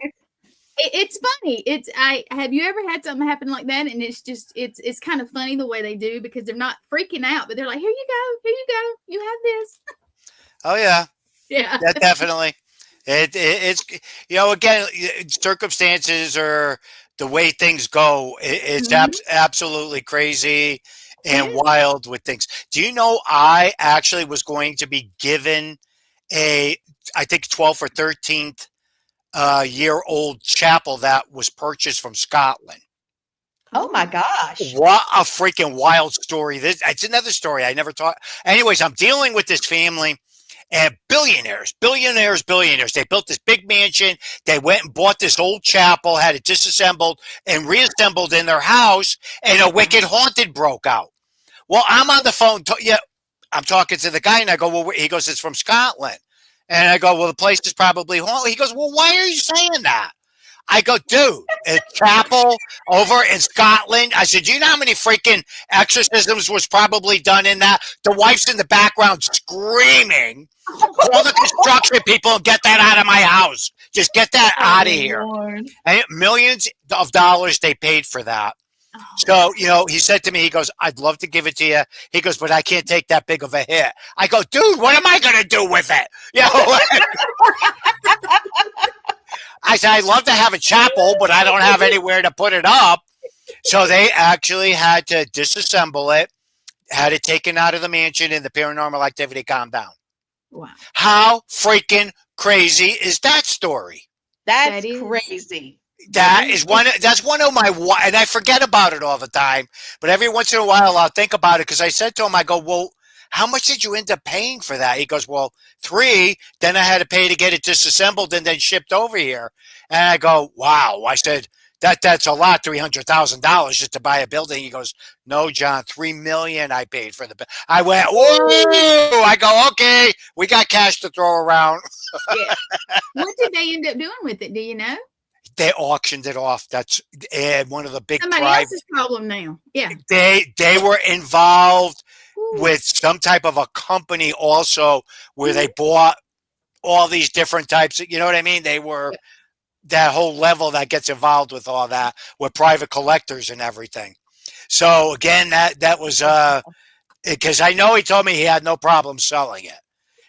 It's funny. Have you ever had something happen like that? And it's kind of funny the way they do, because they're not freaking out, but they're like, here you go. You have this. Oh yeah. Yeah. Yeah, definitely. It's again, circumstances or the way things go. It's absolutely crazy and wild with things. Do you know I actually was going to be given I think 12th or 13th year old chapel that was purchased from Scotland. Oh my gosh. What a freaking wild story. It's another story I never taught. Anyways, I'm dealing with this family and billionaires. They built this big mansion. They went and bought this old chapel, had it disassembled and reassembled in their house, and a wicked haunted broke out. Well, I'm on the phone. I'm talking to the guy, and I go, well, he goes, it's from Scotland. And I go, well, the place is probably haunted. He goes, well, why are you saying that? I go, dude, a chapel over in Scotland. I said, do you know how many freaking exorcisms was probably done in that? The wife's in the background screaming. Call the construction people and get that out of my house. Just get that out of here. Lord. And millions of dollars they paid for that. So, he said to me, he goes, I'd love to give it to you. He goes, but I can't take that big of a hit. I go, dude, what am I going to do with it? I said, I'd love to have a chapel, but I don't have anywhere to put it up. So they actually had to disassemble it, had it taken out of the mansion, and the paranormal activity calmed down. Wow. How freaking crazy is that story? That's crazy. That's one of my, and I forget about it all the time, but every once in a while I'll think about it, because I said to him, I go, well, how much did you end up paying for that? He goes, well, $3, then I had to pay to get it disassembled and then shipped over here. And I go, wow. I said, that's a lot, $300,000 just to buy a building. He goes, no, John, $3 million I paid for the. I went, whoa! I go, okay, we got cash to throw around. Yeah. What did they end up doing with it? Do you know? They auctioned it off. That's one of the big. Somebody else's problem now. Yeah. They were involved with some type of a company also, where they bought all these different types of, you know what I mean? They were that whole level that gets involved with all that, with private collectors and everything. So again, that was because I know he told me he had no problem selling it.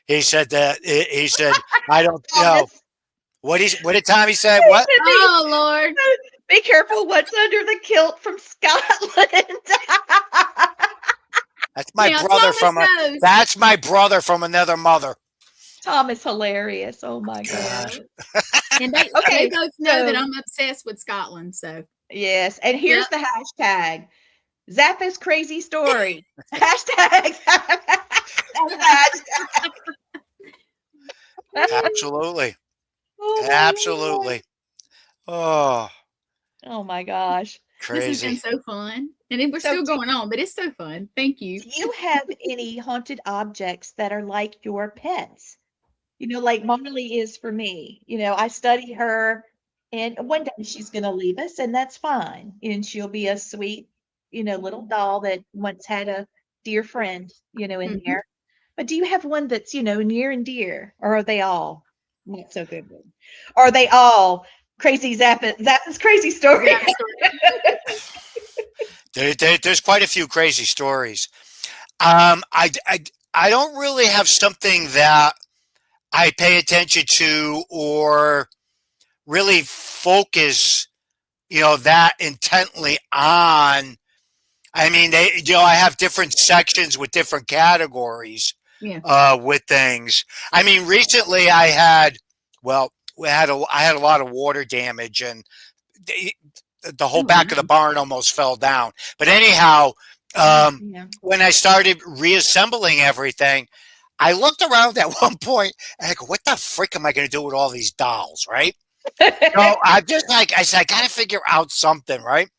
He said I don't know. What did Tommy say? What? Oh Lord! Be careful what's under the kilt from Scotland. That's my brother that's my brother from another mother. Tom is hilarious. Oh my God. And they both know that I'm obsessed with Scotland. So yes, and here's the hashtag: Zaffis crazy story. Hashtag. Absolutely. Oh, absolutely. Oh my gosh. Crazy. This has been so fun. And we're still going on, but it's so fun. Thank you. Do you have any haunted objects that are like your pets? Like Molly is for me. I study her, and one day she's going to leave us, and that's fine. And she'll be a sweet, little doll that once had a dear friend, in there. But do you have one that's, near and dear, or are they all not so good? Are they all crazy Zaffis crazy story? There's quite a few crazy stories. I don't really have something that I pay attention to or really focus, that intently on. I mean, I have different sections with different categories with things. I mean, recently I had a lot of water damage, and the whole back of the barn almost fell down. But anyhow, when I started reassembling everything, I looked around at one point and I go, what the frick am I going to do with all these dolls, right? So I'm just like, I said, I got to figure out something, right?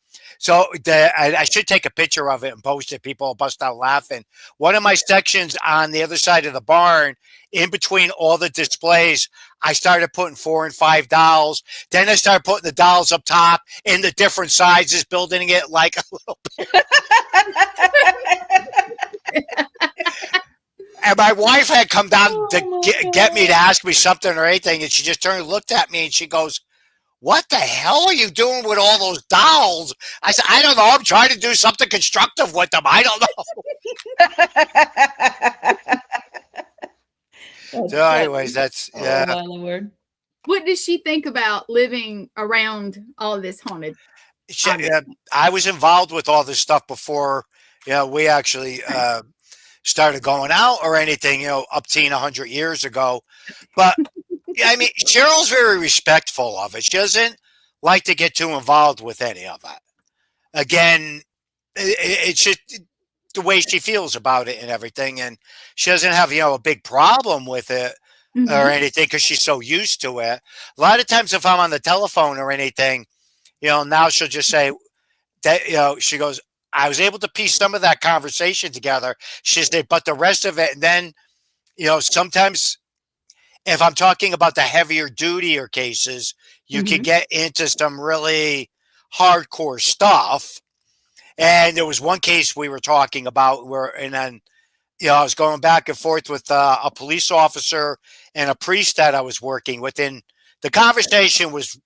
So I should take a picture of it and post it. People will bust out laughing. One of my sections on the other side of the barn, in between all the displays, I started putting 4 and 5 dolls. Then I started putting the dolls up top in the different sizes, building it like a little. And my wife had come down to get me to ask me something or anything, and she just turned and looked at me and she goes, "What the hell are you doing with all those dolls?" I said, "I don't know. I'm trying to do something constructive with them. I don't know." So, anyways, that's yeah. Oh my Lord. What does she think about living around all of this haunted? I was involved with all this stuff before, we actually started going out or anything, up to 100 years ago. But I mean, Cheryl's very respectful of it. She doesn't like to get too involved with any of it. Again, it's just the way she feels about it and everything. And she doesn't have, a big problem with it or anything because she's so used to it. A lot of times if I'm on the telephone or anything, now she'll just say that, she goes, "I was able to piece some of that conversation together." She said, "But the rest of it," and then, sometimes if I'm talking about the heavier dutier cases, you can get into some really hardcore stuff. And there was one case we were talking about and then, I was going back and forth with a police officer and a priest that I was working with, and the conversation was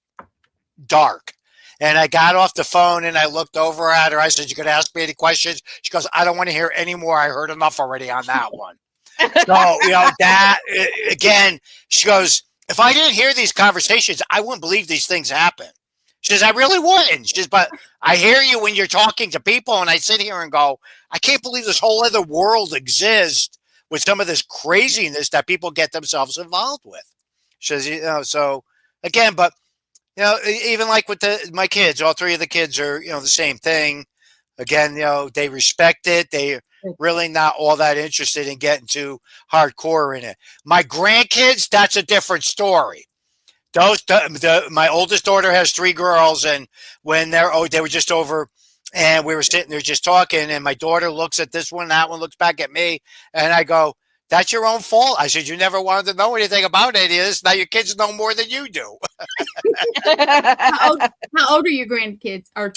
dark. And I got off the phone and I looked over at her. I said, "You could ask me any questions." She goes, "I don't want to hear any more. I heard enough already on that one." So, that again, she goes, "If I didn't hear these conversations, I wouldn't believe these things happen." She says, "I really wouldn't." She says, "But I hear you when you're talking to people, and I sit here and go, I can't believe this whole other world exists with some of this craziness that people get themselves involved with." She says, so again, but even like with my kids, all 3 of the kids are, the same thing. Again, they respect it. They really not all that interested in getting too hardcore in it. My grandkids, that's a different story. My oldest daughter has 3 girls, and when they were just over, and we were sitting there just talking, and my daughter looks at this one, that one looks back at me, and I go, "That's your own fault." I said, "You never wanted to know anything about any of this. Now your kids know more than you do." How old are your grandkids or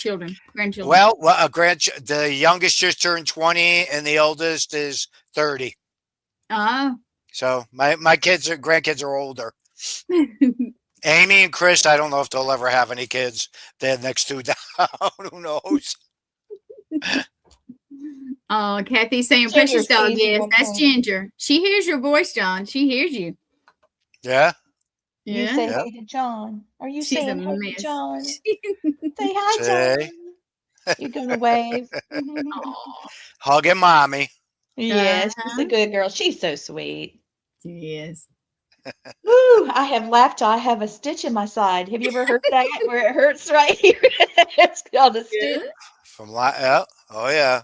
grandchildren? Well, the youngest just turned 20, and the oldest is 30. So my grandkids are older. Amy and Chris, I don't know if they'll ever have any kids. They're next 2 down. Who knows? Oh, Kathy's saying precious dog. Yes, that's Ginger. She hears your voice, John. She hears you. Yeah. You say hey to John. Are you saying hey to John? Say hi, John. You're gonna wave. Hugging mommy. Yes, she's a good girl. She's so sweet. Yes. Woo, I have laughed till I have a stitch in my side. Have you ever heard that where it hurts right here? It's called a stitch. Oh yeah,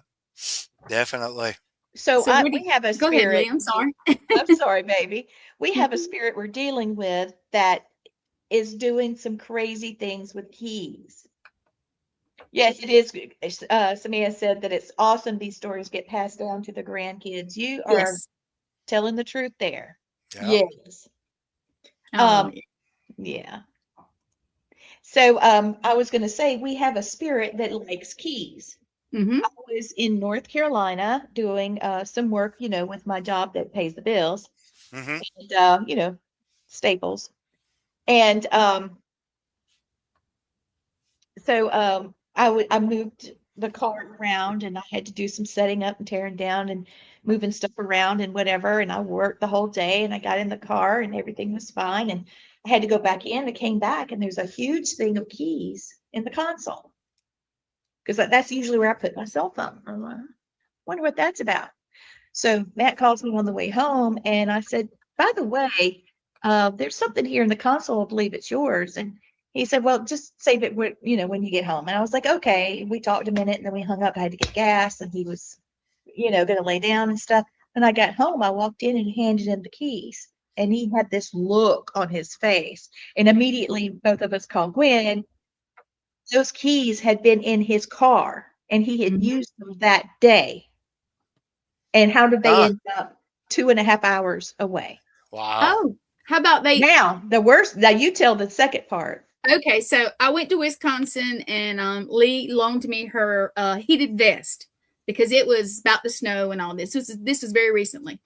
definitely. So we have a spirit. Go ahead, Lee, I'm sorry. I'm sorry, baby. We have a spirit we're dealing with that is doing some crazy things with keys. Yes, it is. Samia said that it's awesome these stories get passed down to the grandkids. You are telling the truth there. Yeah. Yes. Yeah. So I was going to say we have a spirit that likes keys. I was in North Carolina doing some work, with my job that pays the bills, and staples. And so I moved the car around, and I had to do some setting up and tearing down and moving stuff around and whatever. And I worked the whole day, and I got in the car and everything was fine. And I had to go back in. I came back, and there's a huge thing of keys in the console. Because that's usually where I put my cell phone. I wonder what that's about. So Matt calls me on the way home, and I said, "By the way, there's something here in the console. I believe it's yours." And he said, "Well, just save it when you get home." And I was like, "Okay." We talked a minute, and then we hung up. I had to get gas, and he was, going to lay down and stuff. When I got home, I walked in and handed him the keys, and he had this look on his face. And immediately, both of us called Gwen. those keys had been in his car and he had Mhm. used them that day. And how did they Ah, end up 2.5 hours away? wow. Oh, how about they? Now, the worst, now you tell the second part. Okay, so I went to Wisconsin and Lee loaned me her heated vest because it was about to snow and all this. This was very recently.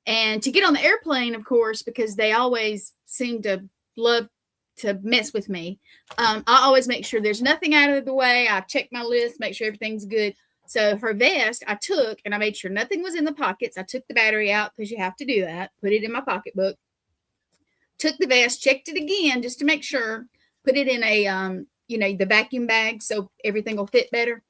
And to get on the airplane, of course, because they always seem to love to mess with me, I always make sure there's nothing out of the way. I check my list, make sure everything's good. So her vest, I took and I made sure nothing was in the pockets. I took the battery out because you have to do that. Put it in my pocketbook. Took the vest, checked it again just to make sure. Put it in a the vacuum bag so everything will fit better.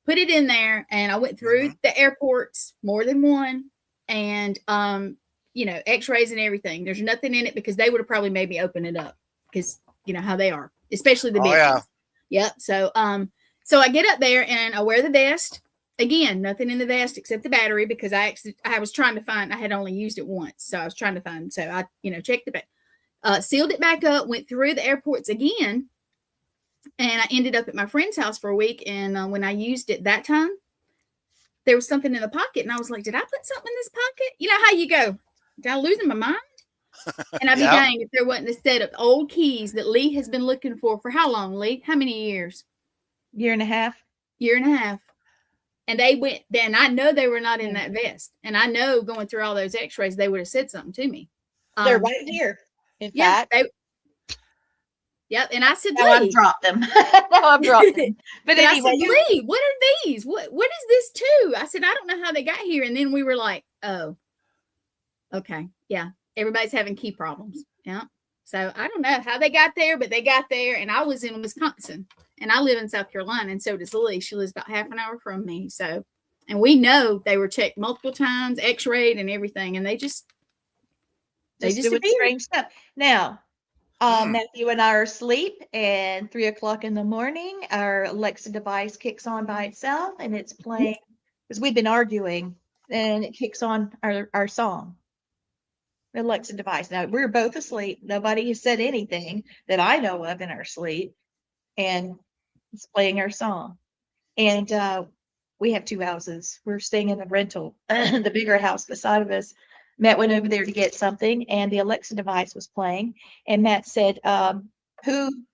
Put it in there, and I went through the airports, more than one, and X-rays and everything. There's nothing in it because they would have probably made me open it up because you know how they are, especially the Oh, big yeah. ones. Yep. So I get up there and I wear the vest. Again, nothing in the vest except the battery because I was trying to find. I had only used it once, so I was trying to find. So I checked the bag. Sealed it back up, went through the airports again, and I ended up at my friend's house for a week. And when I used it that time, there was something in the pocket, and I was like, "Did I put something in this pocket?" You know how you go, "Did I lose my mind?" And I'd be Yeah. dang if there wasn't a set of old keys that Lee has been looking for how long, Lee? How many years? Year and a half. Year and a half. And they went. Then I know they were not in that vest, and I know going through all those X-rays, they would have said something to me. They're right here. In Yeah, fact, yep. And I said, now I've Lee. dropped them. Now I've dropped them. But I anyway, said, Lee, what are these? What is this too? I said, I don't know how they got here. And then we were like, oh, okay. Yeah. Everybody's having key problems. Yeah. So I don't know how they got there, but they got there. And I was in Wisconsin and I live in South Carolina. And so does Lee. She lives about half an hour from me. So, and we know they were checked multiple times, x-rayed and everything. And they just doing disappeared. strange stuff. Now, Matthew and I are asleep, and 3 o'clock in the morning, our Alexa device kicks on by itself, and it's playing because we've been arguing, and it kicks on our song. The Alexa device. Now we're both asleep. Nobody has said anything that I know of in our sleep, and it's playing our song. And we have 2 houses. We're staying in the rental, the bigger house beside of us. Matt went over there to get something, and the Alexa device was playing. And Matt said, "Who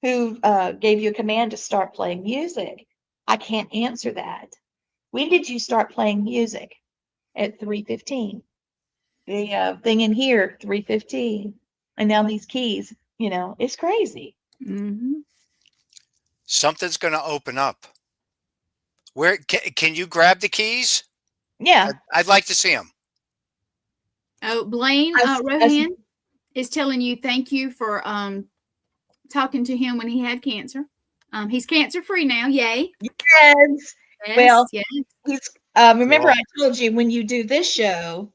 gave you a command to start playing music?" I can't answer that. When did you start playing music? At 3:15. The thing in here, 3:15, and now these keys. It's crazy. Mm-hmm. Something's going to open up. Where can you grab the keys? Yeah. I'd like to see them. Oh, Blaine Rohan is telling you thank you for talking to him when he had cancer. He's cancer free now. Yay. Yes. Yes, Well, yes. he's remember I told you when you do this show,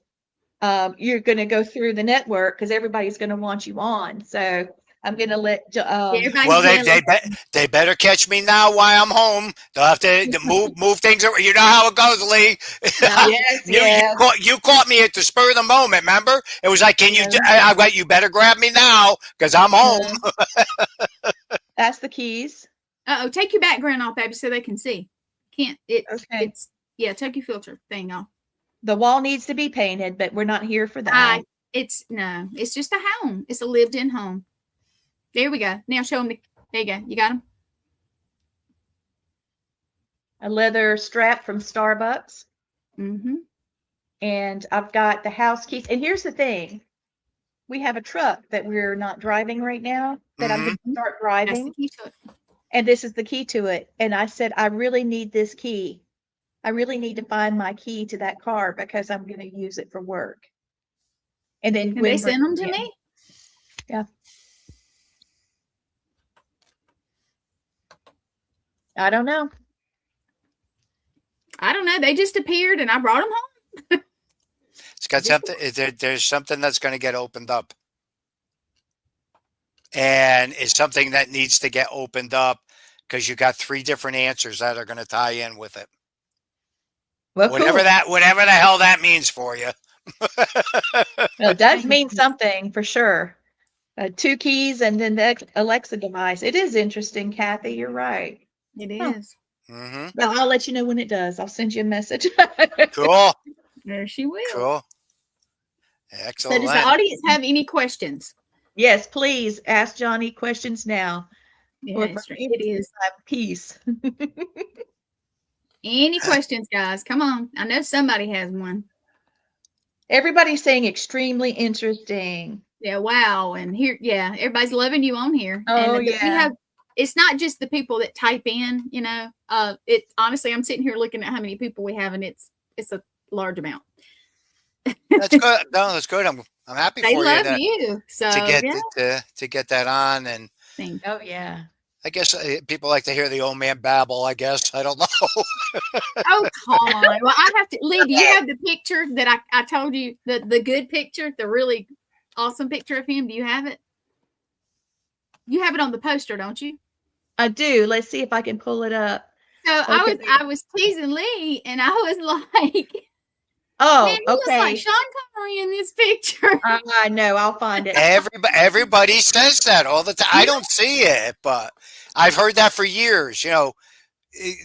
you're going to go through the network because everybody's going to want you on. So I'm going to let Everybody's Well, gonna they better catch me now while I'm home. They'll have to move things around. You know how it goes, Lee. yes. You caught me at the spur of the moment. Remember, it was like, "Can you? I got you. Better grab me now because I'm home." That's the keys. take your background off, baby, so they can see. Can't it? Okay. It's take your filter thing off. The wall needs to be painted, but we're not here for that. It's just a home. It's a lived-in home. There we go. Now show them. There you go. You got them. A leather strap from Starbucks. Mm-hmm. And I've got the house keys. And here's the thing. We have a truck that we're not driving right now that I'm going to start driving. That's the key to it. And this is the key to it. And I said, I really need this key. I really need to find my key to that car because I'm going to use it for work. And then Can they send them to me? Yeah. I don't know. They just appeared and I brought them home. It's got something. There's something that's going to get opened up, and it's something that needs to get opened up because you got 3 different answers that are going to tie in with it. Well, whatever the hell that means for you. Well, it does mean something for sure. 2 keys and then the Alexa device. It is interesting, Kathy. You're right. It Huh. is. Mm-hmm. Well, I'll let you know when it does. I'll send you a message. Cool. There she will. Cool. So does Excellent. the audience have any questions? Yes, please ask Johnny questions now. Yeah, it is. Peace. Any questions, guys? Come on. I know somebody has one. Everybody's saying extremely interesting. Yeah, wow. And here, yeah, everybody's loving you on here. Oh, and yeah. We have, it's not just the people that type in, you know. It honestly, I'm sitting here looking at how many people we have, and it's a large amount. That's good. No, that's good. I'm happy They for love you you. So to get yeah. to get that on. And Oh, yeah. I guess people like to hear the old man babble. I guess I don't know. Oh, come on. Well, I have to. Lee, do you have the picture that I told you, the good picture, the really awesome picture of him? Do you have it? You have it on the poster, don't you? I do. Let's see if I can pull it up. So Okay. I was teasing Lee, and I was like, Oh, man, he looks okay. like Sean Connery in this picture. I know. I'll find it. Everybody says that all the time. I don't see it, but I've heard that for years. You know,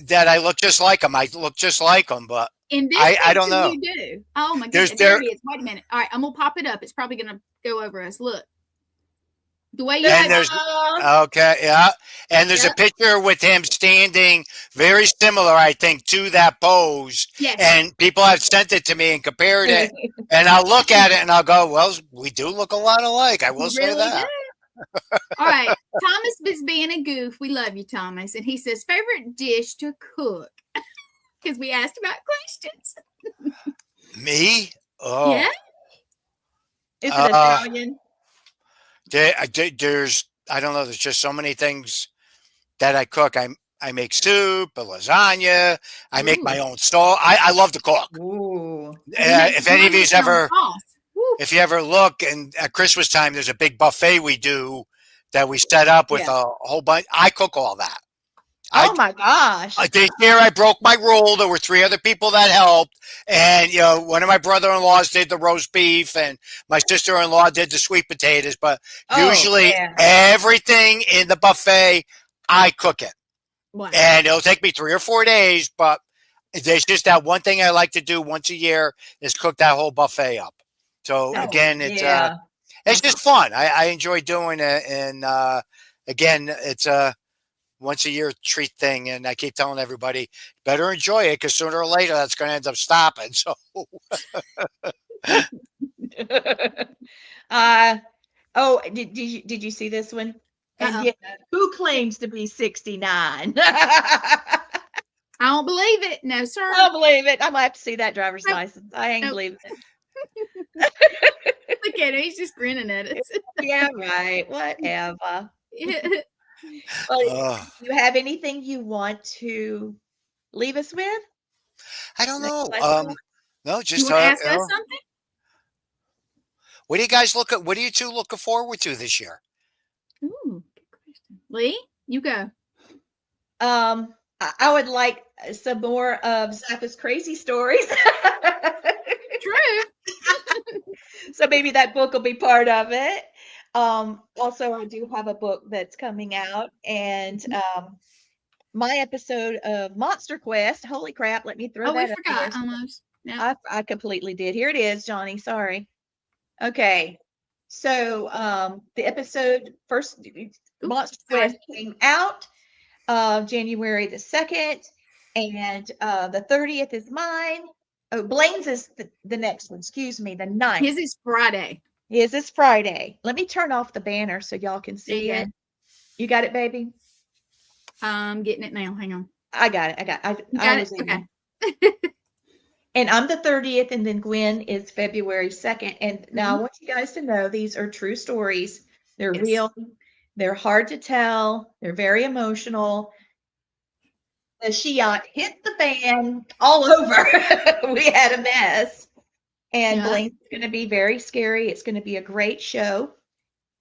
that I look just like him. I look just like him, but In this I don't picture, know. you do. Oh my There's goodness. There it is. Wait a minute. All right, I'm gonna pop it up. It's probably gonna go over us. Look. The way you And have there's okay, yeah. And there's Yep. a picture with him standing very similar, I think, to that pose. Yes. And people have sent it to me and compared it. And I'll look at it and I'll go, well, we do look a lot alike. I will You say really that. do. All right. Thomas is being a goof. We love you, Thomas. And he says, favorite dish to cook. Because we asked about questions. Me? Oh. Yeah. Is it Italian? There's I don't know, there's just so many things that I cook. I make soup, a lasagna. I make my own sauce. I love to cook. Ooh. If any of you's ever, if you ever look, and at Christmas time, there's a big buffet we do that we set up with a whole bunch. I cook all that. Oh my gosh. This year I broke my rule. There were 3 other people that helped. And, you know, one of my brother-in-laws did the roast beef and my sister-in-law did the sweet potatoes. But usually everything in the buffet, I cook it. Wow. And it'll take me 3 or 4 days. But there's just that one thing I like to do once a year is cook that whole buffet up. So, again, it's just fun. I enjoy doing it. And, again, it's a once a year treat thing, and I keep telling everybody better enjoy it because sooner or later that's going to end up stopping. So, did you see this one? And yet, who claims to be 69? I don't believe it. No, sir. I don't believe it. I'm gonna have to see that driver's license. I ain't believing it. Look at him. He's just grinning at us. Yeah, right. Whatever. Well, do you have anything you want to leave us with? I don't know. No, just you want to ask us something? What do you guys what are you two looking forward to this year? Ooh, good question. Lee, you go. I would like some more of Zaffis crazy stories. True. So maybe that book will be part of it. Also, I do have a book that's coming out, and my episode of Monster Quest. Holy crap! Let me throw that. We forgot almost. Yeah. I completely did. Here it is, Johnny. Sorry. Okay. So the episode first Monster Quest came out January the 2nd, and the 30th is mine. Oh, Blaine's is the next one. Excuse me, the 9th. His is Friday. His is Friday. Let me turn off the banner so y'all can see it. You got it, baby? I'm getting it now. Hang on. I got it. I was okay. And I'm the 30th, and then Gwen is February 2nd. And now I want you guys to know these are true stories. They're real. They're hard to tell. They're very emotional. The Shiat hit the fan all over. We had a mess. And Blaine's going to be very scary. It's going to be a great show.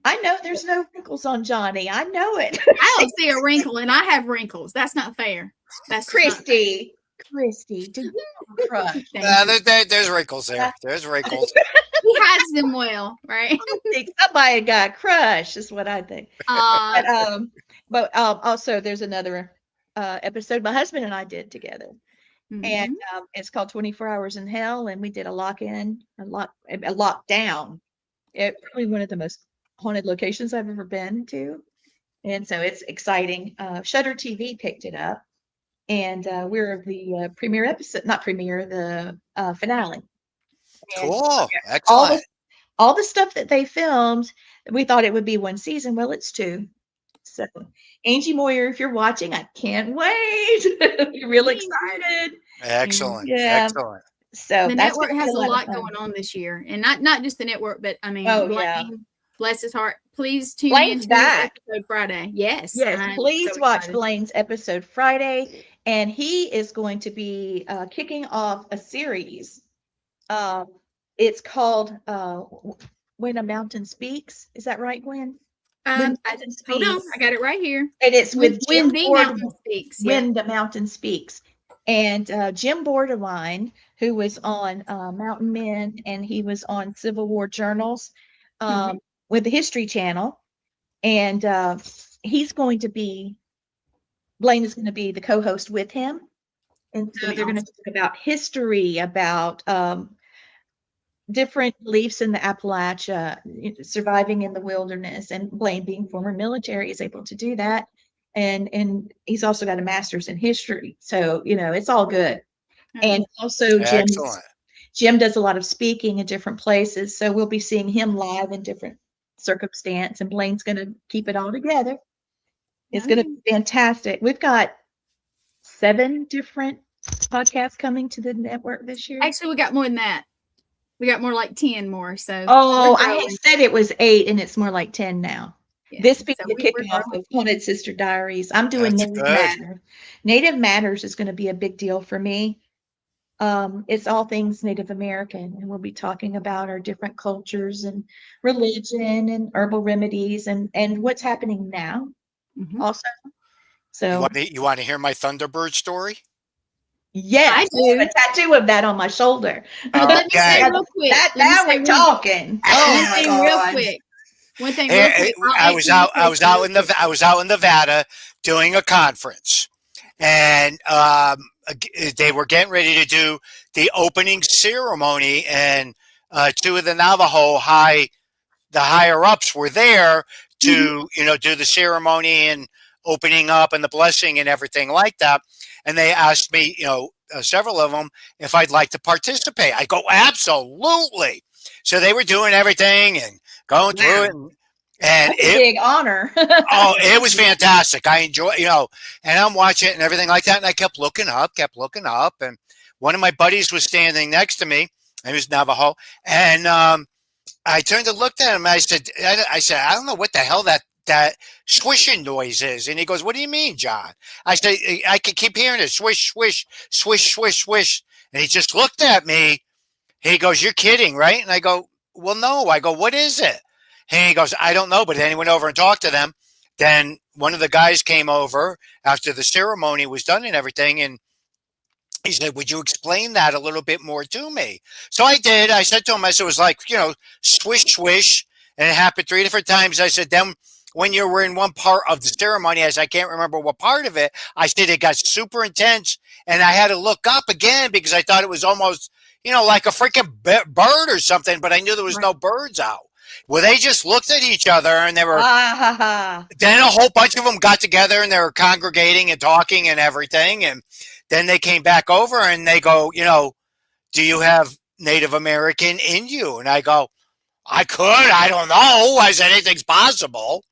I know there's no wrinkles on Johnny. I know it. I don't see a wrinkle, and I have wrinkles. That's not fair. That's Christy, do you have a crush? There's wrinkles there. There's wrinkles. He hides them well, right? I think somebody got crushed, is what I think. Uh, But also there's another episode my husband and I did together. And mhm. it's called 24 Hours in Hell, and we did a lockdown. It probably one of the most haunted locations I've ever been to. And so it's exciting. Shutter TV picked it up, and we're the premiere episode, not premiere, the finale. And Cool. all Excellent. the all the stuff that they filmed, we thought it would be one season. Well, it's two. So, Angie Moyer, if you're watching, I can't wait. We're real excited. And Excellent. yeah, Excellent. so The that's network gonna be has a a lot of lot fun. going on this year, and not just the network, but I mean, Oh yeah. Blaine, bless his heart. Please tune Blaine's in to his back. episode Friday. Yes, Yes, I'm please so watch excited. Blaine's episode Friday, and he is going to be kicking off a series. Um, it's called When a Mountain Speaks. Is that right, Gwen? When the Mountain Hold on, Speaks. I got it right here. And it's with When Jim the Bordelon. mountain speaks. Yeah. When the Mountain Speaks. And Jim Bordelon, who was on Mountain Men, and he was on Civil War Journals with the History Channel. And he's going to be, Blaine is going to be the co-host with him. And so they're going to talk about history, about different beliefs in the Appalachia, surviving in the wilderness, and Blaine, being former military, is able to do that. And he's also got a master's in history. So, it's all good. And also Excellent. Jim does a lot of speaking in different places. So we'll be seeing him live in different circumstance, and Blaine's going to keep it all together. It's going to be fantastic. We've got 7 different podcasts coming to the network this year. Actually, we got more than that. We got more like 10 more. So I had said it was 8, and it's more like 10 now. Yeah. This being So the kickoff of Haunted Sister Diaries. I'm doing That's Native good. Matters. Native Matters is going to be a big deal for me. It's all things Native American, and we'll be talking about our different cultures and religion and herbal remedies and what's happening now also. So You want to hear my Thunderbird story? yes, I I do. have a tattoo of that on my shoulder. But let me say Okay. real quick. Now we're talking. Oh One my thing real God. quick. One thing real quick. I was out in Nevada doing a conference, and they were getting ready to do the opening ceremony, and 2 of the Navajo the higher ups were there to do the ceremony and opening up and the blessing and everything like that. And they asked me, several of them, if I'd like to participate. I go, absolutely. So they were doing everything and going through it, and That's a big honor. it was fantastic. I enjoy, and I'm watching it and everything like that. And I kept looking up, and one of my buddies was standing next to me, and he was Navajo, and I turned and looked at him. And I said, I don't know what the hell that swishing noise is. And he goes, what do you mean, John? I said, I can keep hearing it, swish, swish, swish, swish, swish. And he just looked at me. He goes, you're kidding, right? And I go, well, no. I go, what is it? And he goes, I don't know. But then he went over and talked to them. Then one of the guys came over after the ceremony was done and everything. And he said, would you explain that a little bit more to me? So I did. I said to him, I said, it was like, swish, swish. And it happened 3 different times. I said, then when you were in one part of the ceremony, as I can't remember what part of it, I said it got super intense. And I had to look up again because I thought it was almost, like a freaking bird or something. But I knew there was no birds out. Well, they just looked at each other, and they were, then a whole bunch of them got together, and they were congregating and talking and everything. And then they came back over and they go, do you have Native American in you? And I go, I don't know. I said, anything's possible.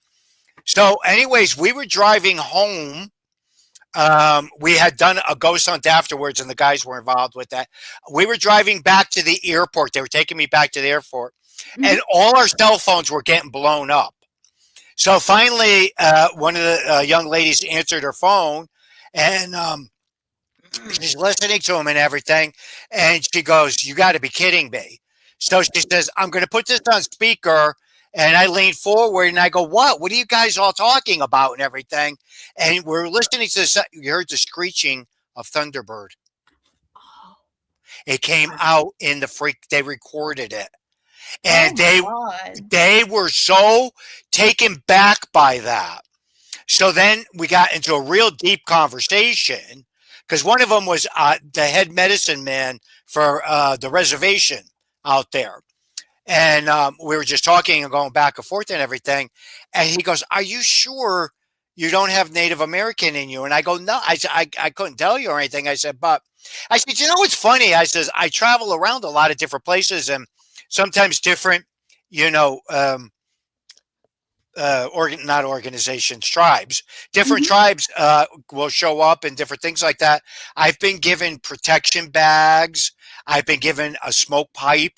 So anyways, we were driving home. We had done a ghost hunt afterwards, and the guys were involved with that. We were driving back to the airport. They were taking me back to the airport, and all our cell phones were getting blown up. So finally, one of the young ladies answered her phone, and she's listening to him and everything. And she goes, you got to be kidding me. So she says, I'm going to put this on speaker. And I lean forward and I go, what? What are you guys all talking about and everything? And we're listening to this. You heard the screeching of Thunderbird. It came out in the freak. They recorded it. And God. they were so taken back by that. So then we got into a real deep conversation because one of them was the head medicine man for the reservation out there. And we were just talking and going back and forth and everything. And he goes, "Are you sure you don't have Native American in you?" And I go, "No." I couldn't tell you or anything. I said, "But," I said, "You know what's funny?" I says, "I travel around a lot of different places and sometimes different, you know, not organizations, tribes, different Mhm. tribes will show up and different things like that. I've been given protection bags. I've been given a smoke pipe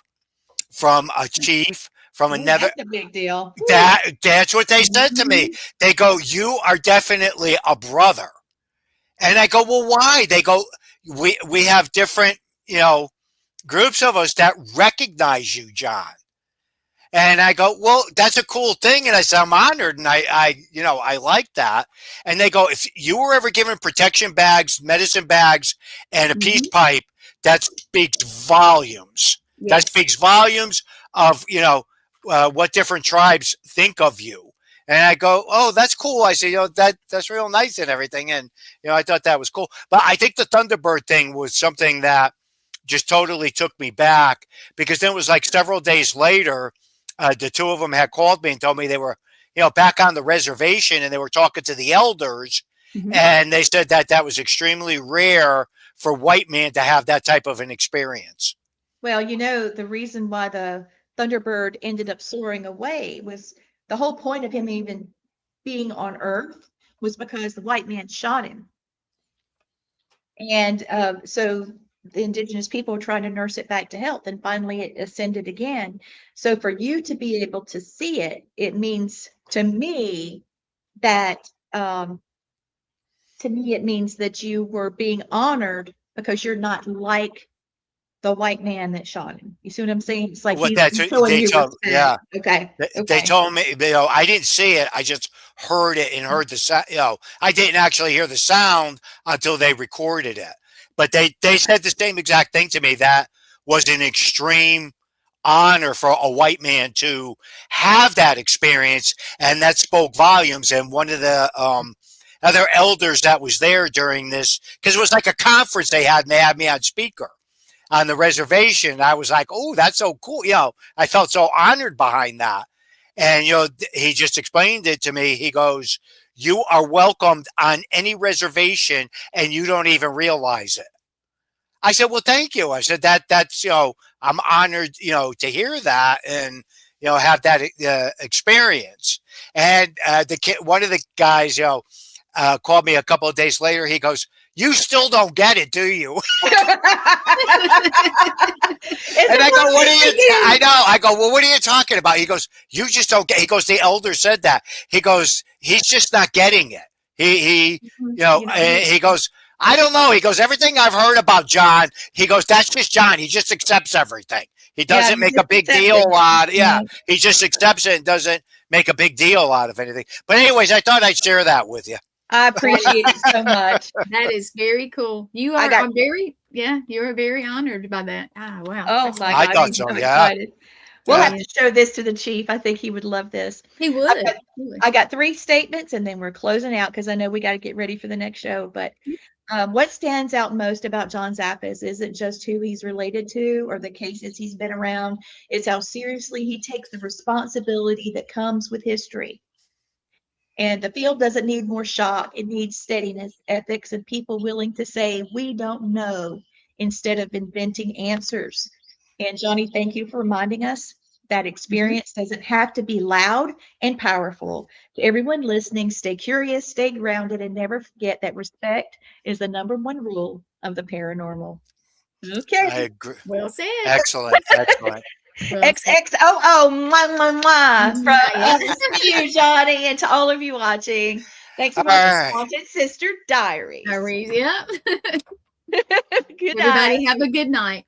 from a chief, from Ooh, another. that's a big deal. Woo. That's what they said to me. Mhm. They go, "You are definitely a brother." And I go, "Well, why?" They go, we have different, you know, groups of us that recognize you, John." And I go, "Well, that's a cool thing." And I said, "I'm honored." And I like that. And they go, "If you were ever given protection bags, medicine bags, and a peace Mhm. pipe, that speaks volumes. That Yes. speaks volumes of, what different tribes think of you." And I go, "Oh, that's cool." I say, that's real nice and everything. And, I thought that was cool. But I think the Thunderbird thing was something that just totally took me back because then it was like several days later, the two of them had called me and told me they were, back on the reservation and they were talking to the elders. Mhm. And they said that that was extremely rare for white men to have that type of an experience. Well, the reason why the Thunderbird ended up soaring away was the whole point of him even being on Earth was because the white man shot him. And so the indigenous people were trying to nurse it back to health, and finally it ascended again. So for you to be able to see it, it means to me that it means that you were being honored because you're not like the white man that shot him. You see what I'm saying? It's like What he's that's showing they you told, respect. yeah. Okay. They Okay. told me, I didn't see it. I just heard it and heard the sound. I didn't actually hear the sound until they recorded it. But they said the same exact thing to me. That was an extreme honor for a white man to have that experience, and that spoke volumes. And one of the other elders that was there during this, because it was like a conference they had, and they had me on speaker on the reservation. I was like, "Oh, that's so cool." I felt so honored behind that. And, he just explained it to me. He goes, "You are welcomed on any reservation and you don't even realize it." I said, "Well, thank you." I said, that's, I'm honored, to hear that and, have that experience. And one of the guys, called me a couple of days later. He goes, "You still don't get it, do you?" And I go, "What are you?" I know. I go, "Well, what are you talking about?" He goes, "You just don't get." He goes, "The elder said that." He goes, "He's just not getting it." Mhm. He goes, "I don't know." He goes, "Everything I've heard about John," he goes, "that's just John. He just accepts everything. He Yeah, doesn't he make a just big deal accepted. out. Yeah, Yeah. he just accepts it and doesn't make a big deal out of anything." But anyways, I thought I'd share that with you. I That is appreciate it so much. that is very cool. I got, You're very honored by that. Ah, wow. oh That's my I awesome. God, thought I'm so. so Yeah, excited. We'll yeah. have Yeah. to show this to the chief. I think he would love this. He I've would. got, He would. I got 3 statements and then we're closing out because I know we got to get ready for the next show. But what stands out most about John Zaffis isn't just who he's related to or the cases he's been around. It's how seriously he takes the responsibility that comes with history. And the field doesn't need more shock. It needs steadiness, ethics, and people willing to say, we don't know, instead of inventing answers. And Johnny, thank you for reminding us that Mhm. experience doesn't have to be loud and powerful. To everyone listening, stay curious, stay grounded, and never forget that respect is the #1 rule of the paranormal. Okay. I agree. Well said. Excellent, excellent. Well said. XXOO, mwah, mwah, mwah, from Yeah. us to you, Johnny, and to all of you watching. Thanks for All watching right. Haunted Sister Diaries. Diaries. Yep. Good night. Everybody have a good night.